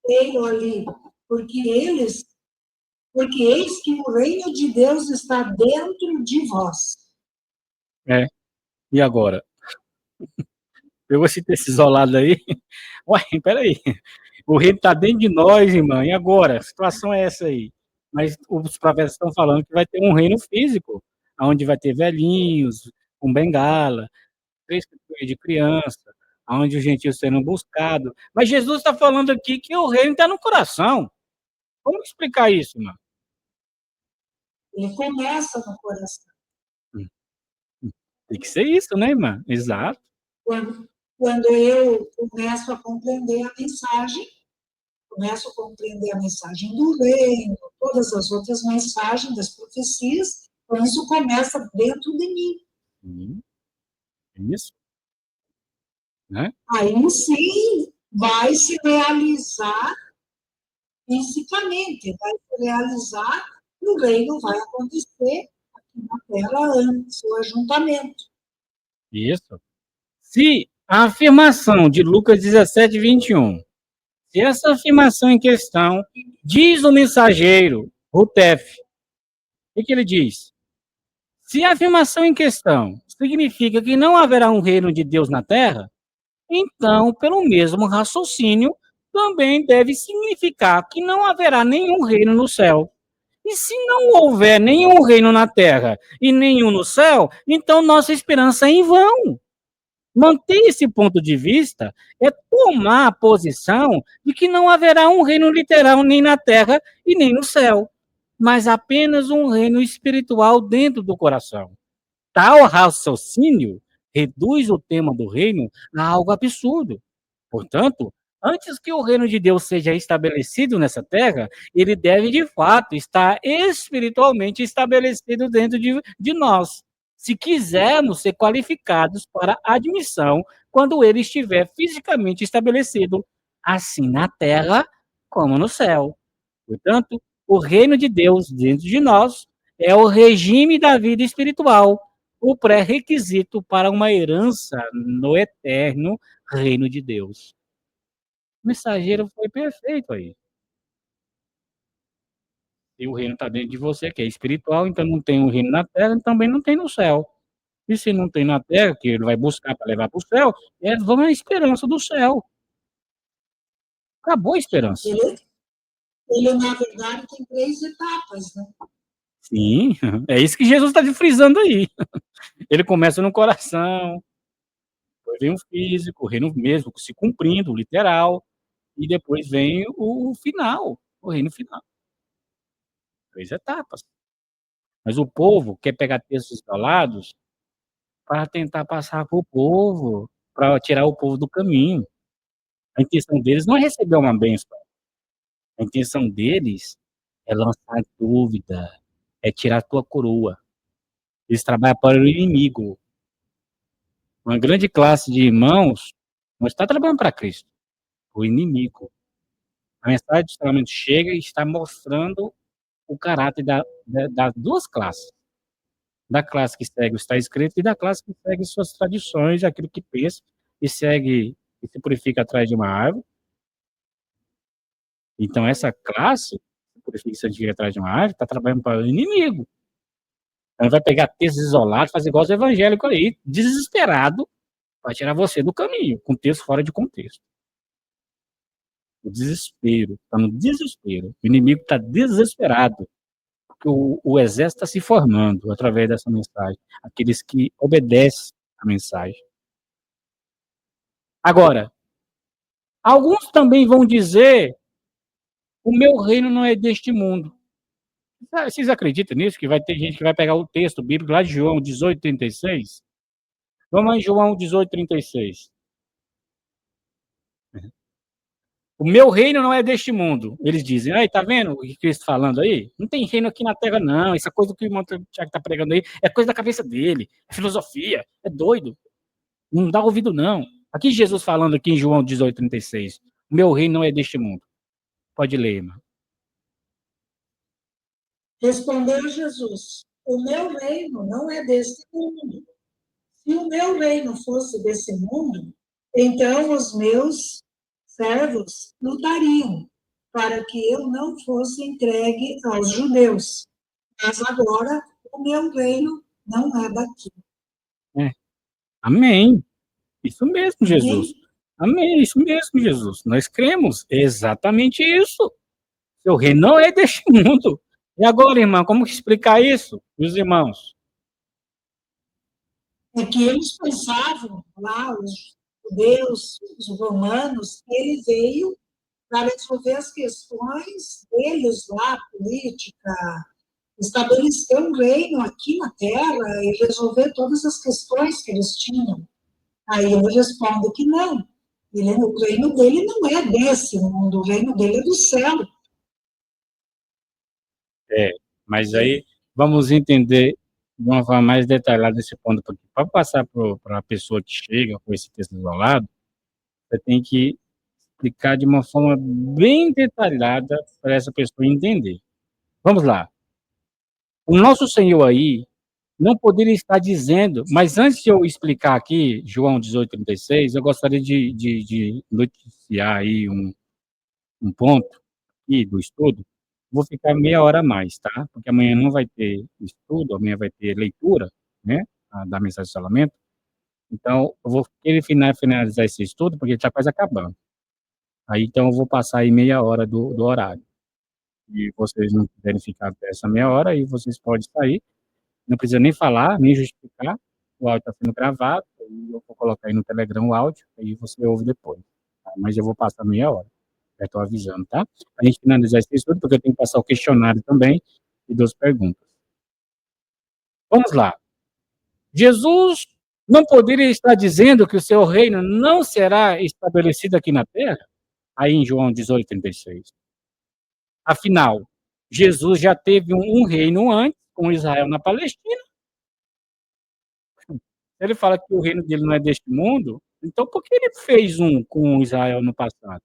ele ali, porque eis que o reino de Deus está dentro de vós. E agora? Pegou esse texto isolado aí? Ué, peraí. O reino está dentro de nós, irmã. E agora? A situação é essa aí. Mas os profetas estão falando que vai ter um reino físico, onde vai ter velhinhos, com bengala, 3 categorias de criança, onde os gentios serão buscados. Mas Jesus está falando aqui que o reino está no coração. Como explicar isso, irmã? Ele começa no coração. Tem que ser isso, né, irmã? Exato. Quando eu começo a compreender a mensagem do reino, todas as outras mensagens das profecias, Então, isso começa dentro de mim. Isso. Né? Aí sim vai se realizar fisicamente, vai se realizar e o reino vai acontecer aqui na Terra antes do ajuntamento. Isso. Se a afirmação de Lucas 17, 21, se essa afirmação em questão diz o mensageiro, Rutef, o que ele diz? Se a afirmação em questão significa que não haverá um reino de Deus na Terra, então, pelo mesmo raciocínio, também deve significar que não haverá nenhum reino no céu. E se não houver nenhum reino na Terra e nenhum no céu, então nossa esperança é em vão. Manter esse ponto de vista é tomar a posição de que não haverá um reino literal nem na terra e nem no céu, mas apenas um reino espiritual dentro do coração. Tal raciocínio reduz o tema do reino a algo absurdo. Portanto, antes que o reino de Deus seja estabelecido nessa terra, ele deve de fato estar espiritualmente estabelecido dentro de nós, se quisermos ser qualificados para admissão quando ele estiver fisicamente estabelecido, assim na terra como no céu. Portanto, o reino de Deus dentro de nós é o regime da vida espiritual, o pré-requisito para uma herança no eterno reino de Deus. O mensageiro foi perfeito aí. E o reino está dentro de você, que é espiritual, então não tem um reino na terra, também não tem no céu. E se não tem na terra, que ele vai buscar para levar para o céu, vamos à esperança do céu. Acabou a esperança. Ele, na verdade, tem 3 etapas, né? Sim, é isso que Jesus está frisando aí. Ele começa no coração, depois vem o físico, o reino mesmo se cumprindo, o literal, e depois vem o final, o reino final. 3 etapas. Mas o povo quer pegar textos isolados para tentar passar para o povo, para tirar o povo do caminho. A intenção deles não é receber uma bênção. A intenção deles é lançar dúvida, é tirar a tua coroa. Eles trabalham para o inimigo. Uma grande classe de irmãos não está trabalhando para Cristo, o inimigo. A mensagem de salvamento chega e está mostrando o caráter das duas classes. Da classe que segue o está escrito e da classe que segue suas tradições, aquilo que pensa e segue e se purifica atrás de uma árvore. Então, essa classe, que purifica e se santifica atrás de uma árvore, está trabalhando para o inimigo. Então, vai pegar textos isolados, fazer igual os evangélicos aí, desesperado, para tirar você do caminho, com texto fora de contexto. O desespero, está no desespero. O inimigo está desesperado, porque o exército está se formando através dessa mensagem. Aqueles que obedecem a mensagem. Agora, alguns também vão dizer: o meu reino não é deste mundo. Vocês acreditam nisso? Que vai ter gente que vai pegar o texto bíblico lá de João 18:36? Vamos lá em João 18:36. O meu reino não é deste mundo. Eles dizem, aí, tá vendo o que Cristo falando aí? Não tem reino aqui na terra, não. Essa coisa que o irmão Tiago está pregando aí é coisa da cabeça dele. É filosofia. É doido. Não dá ouvido, não. Aqui Jesus falando aqui em João 18:36. O meu reino não é deste mundo. Pode ler, irmão. Respondeu Jesus: o meu reino não é deste mundo. Se o meu reino fosse desse mundo, então os meus servos lutariam para que eu não fosse entregue aos judeus. Mas agora o meu reino não é daqui. Amém. Isso mesmo, Jesus. Amém. Isso mesmo, Jesus. Nós cremos exatamente isso. Seu reino não é deste mundo. E agora, irmão, como explicar isso, os irmãos? É que eles pensavam lá, os judeus, os romanos, que ele veio para resolver as questões deles lá, política, estabelecer um reino aqui na Terra e resolver todas as questões que eles tinham. Aí eu respondo que não. O reino dele não é desse mundo, o reino dele é do céu. Mas aí Vamos entender de uma forma mais detalhada esse ponto, porque para passar para a pessoa que chega com esse texto isolado, você tem que explicar de uma forma bem detalhada para essa pessoa entender. Vamos lá. O nosso Senhor aí não poderia estar dizendo, mas antes de eu explicar aqui, João 18:36, eu gostaria de noticiar aí um ponto aqui do estudo. Vou ficar meia hora a mais, tá? Porque amanhã não vai ter estudo, amanhã vai ter leitura, né? Da mensagem de salvamento. Então, eu vou querer finalizar esse estudo, porque está quase acabando. Aí, então, eu vou passar aí meia hora do horário. E vocês não quiserem ficar até essa meia hora, aí vocês podem sair. Não precisa nem falar, nem justificar. O áudio está sendo gravado, e eu vou colocar aí no Telegram o áudio, aí você ouve depois. Tá? Mas eu vou passar meia hora. Já estou avisando, tá? A gente finalizar esse estudo, porque eu tenho que passar o questionário também e 2 perguntas. Vamos lá. Jesus não poderia estar dizendo que o seu reino não será estabelecido aqui na terra? Aí em João 18:36. Afinal, Jesus já teve um reino antes, com Israel na Palestina. Se ele fala que o reino dele não é deste mundo, então por que ele fez um com Israel no passado?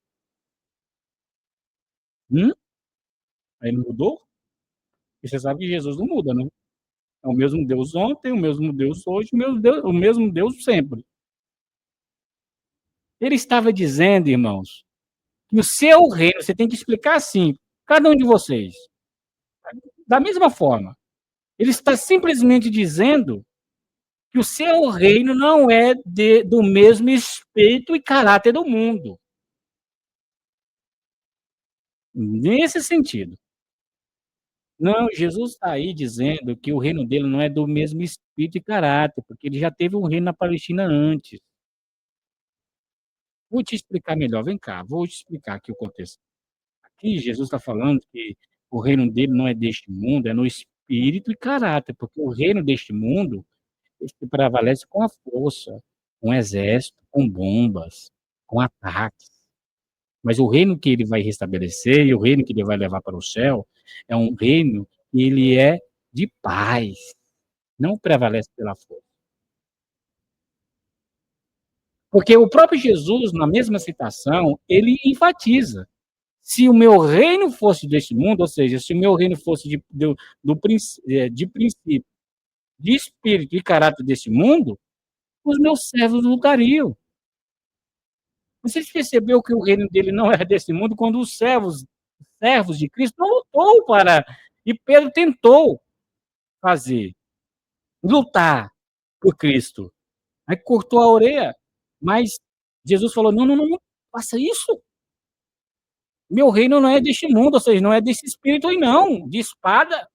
Hum? Aí ele mudou? E você sabe que Jesus não muda, né? É o mesmo Deus ontem, o mesmo Deus hoje, o mesmo Deus sempre. Ele estava dizendo, irmãos, que o seu reino, você tem que explicar assim, cada um de vocês, da mesma forma. Ele está simplesmente dizendo que o seu reino não é do mesmo espírito e caráter do mundo. Nesse sentido. Não, Jesus está aí dizendo que o reino dele não é do mesmo espírito e caráter, porque ele já teve um reino na Palestina antes. Vou te explicar melhor, vem cá, vou te explicar aqui o contexto. Aqui Jesus está falando que o reino dele não é deste mundo, é no espírito e caráter, porque o reino deste mundo se prevalece com a força, com exército, com bombas, com ataques. Mas o reino que ele vai restabelecer e o reino que ele vai levar para o céu é um reino que ele é de paz, não prevalece pela força. Porque o próprio Jesus, na mesma citação, ele enfatiza: se o meu reino fosse deste mundo, ou seja, se o meu reino fosse de princípio, de espírito e caráter deste mundo, os meus servos lutariam. Você percebeu que o reino dele não é desse mundo quando os servos de Cristo não lutou para. E Pedro tentou fazer, lutar por Cristo. Aí cortou a orelha, mas Jesus falou: não, não, não, não faça isso. Meu reino não é deste mundo, ou seja, não é desse espírito aí, não, de espada,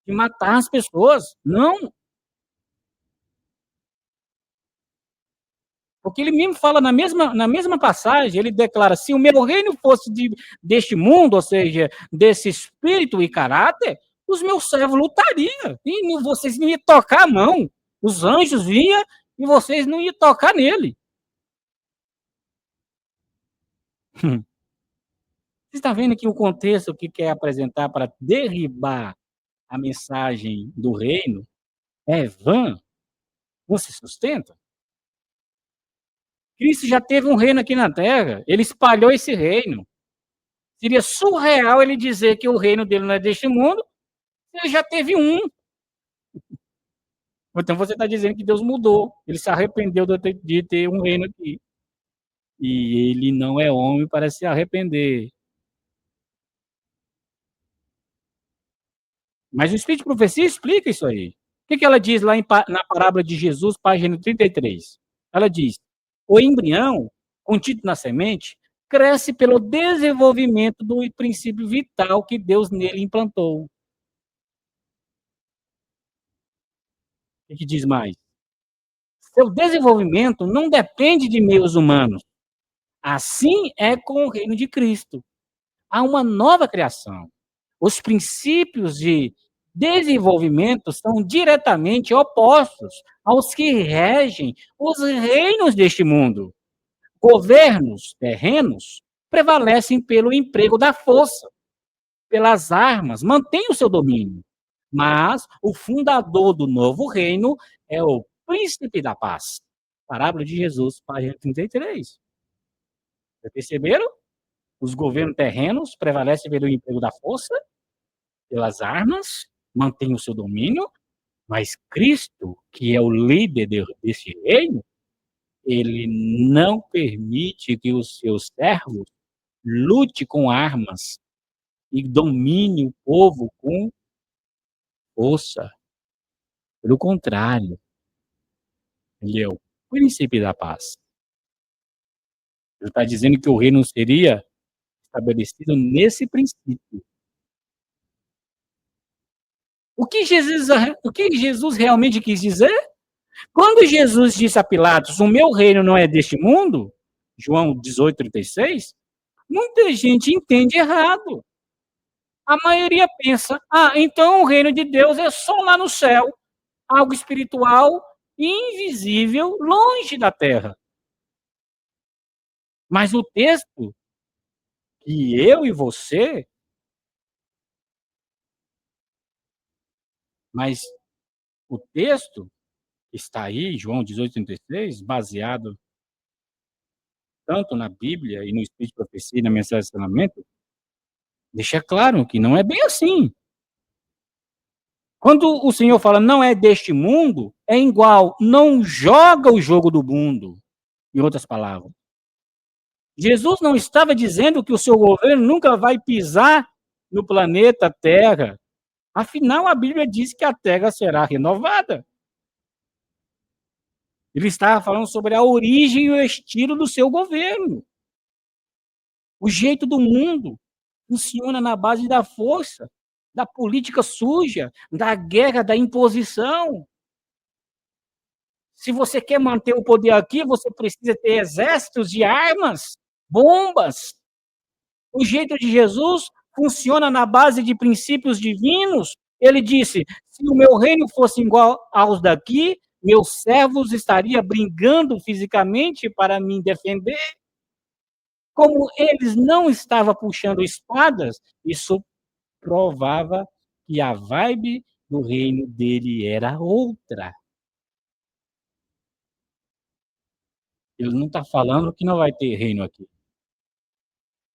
de matar as pessoas. Não. Porque ele mesmo fala na mesma passagem, ele declara: se o meu reino fosse deste mundo, ou seja, desse espírito e caráter, os meus servos lutariam, e vocês não iam tocar a mão. Os anjos vinham e vocês não iam tocar nele. Você está vendo aqui o contexto que quer apresentar para derribar a mensagem do reino é vã, não se sustenta? Cristo já teve um reino aqui na Terra, ele espalhou esse reino. Seria surreal ele dizer que o reino dele não é deste mundo, ele já teve um. Então você está dizendo que Deus mudou, ele se arrependeu de ter um reino aqui. E ele não é homem para se arrepender. Mas o Espírito de Profecia explica isso aí. O que ela diz lá na parábola de Jesus, página 33? Ela diz: o embrião, contido na semente, cresce pelo desenvolvimento do princípio vital que Deus nele implantou. O que diz mais? Seu desenvolvimento não depende de meios humanos. Assim é com o reino de Cristo. Há uma nova criação. Os princípios de desenvolvimento são diretamente opostos aos que regem os reinos deste mundo. Governos terrenos prevalecem pelo emprego da força, pelas armas, mantém o seu domínio. Mas o fundador do novo reino é o príncipe da paz. Parábola de Jesus, página 33. Já perceberam? Os governos terrenos prevalecem pelo emprego da força, pelas armas, mantém o seu domínio, mas Cristo, que é o líder desse reino, ele não permite que os seus servos lute com armas e domine o povo com força. Pelo contrário, ele é o príncipe da paz. Ele está dizendo que o reino seria estabelecido nesse princípio. O que Jesus realmente quis dizer? Quando Jesus disse a Pilatos, o meu reino não é deste mundo, João 18:36, muita gente entende errado. A maioria pensa, então o reino de Deus é só lá no céu, algo espiritual, invisível, longe da terra. Mas o texto que eu e você, mas o texto que está aí, João 18:36, baseado tanto na Bíblia e no Espírito de Profecia e na mensagem de ensinamento, deixa claro que não é bem assim. Quando o Senhor fala não é deste mundo, é igual, não joga o jogo do mundo, em outras palavras. Jesus não estava dizendo que o seu governo nunca vai pisar no planeta Terra. Afinal, a Bíblia diz que a Terra será renovada. Ele estava falando sobre a origem e o estilo do seu governo. O jeito do mundo funciona na base da força, da política suja, da guerra, da imposição. Se você quer manter o poder aqui, você precisa ter exércitos de armas, bombas. O jeito de Jesus funciona na base de princípios divinos. Ele disse: se o meu reino fosse igual aos daqui, meus servos estariam brigando fisicamente para me defender. Como eles não estavam puxando espadas, isso provava que a vibe do reino dele era outra. Ele não está falando que não vai ter reino aqui.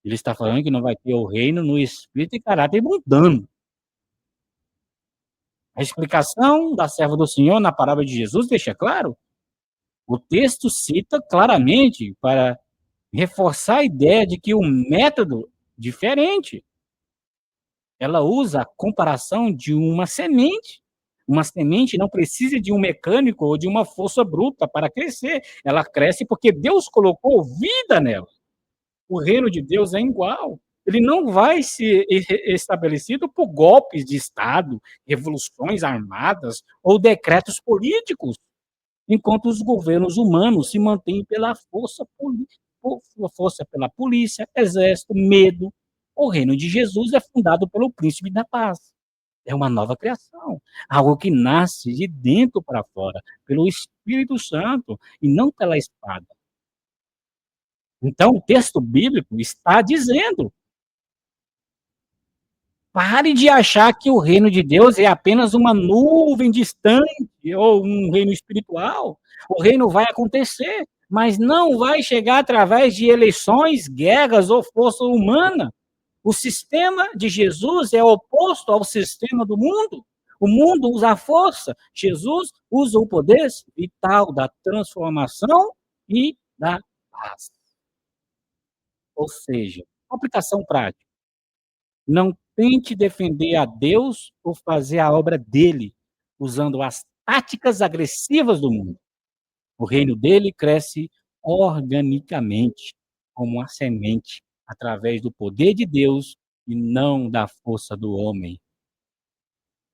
Ele está falando que não vai ter o reino no espírito e caráter mundano. A explicação da serva do Senhor na parábola de Jesus deixa claro. O texto cita claramente para reforçar a ideia de que o método diferente. Ela usa a comparação de uma semente. Uma semente não precisa de um mecânico ou de uma força bruta para crescer. Ela cresce porque Deus colocou vida nela. O reino de Deus é igual. Ele não vai ser estabelecido por golpes de Estado, revoluções armadas ou decretos políticos, enquanto os governos humanos se mantêm pela força pela polícia, exército, medo. O reino de Jesus é fundado pelo príncipe da paz. É uma nova criação, algo que nasce de dentro para fora, pelo Espírito Santo e não pela espada. Então, o texto bíblico está dizendo: pare de achar que o reino de Deus é apenas uma nuvem distante ou um reino espiritual. O reino vai acontecer, mas não vai chegar através de eleições, guerras ou força humana. O sistema de Jesus é oposto ao sistema do mundo. O mundo usa a força, Jesus usa o poder vital da transformação e da paz. Ou seja, aplicação prática. Não tente defender a Deus ou fazer a obra dele usando as táticas agressivas do mundo. O reino dele cresce organicamente, como uma semente, através do poder de Deus e não da força do homem.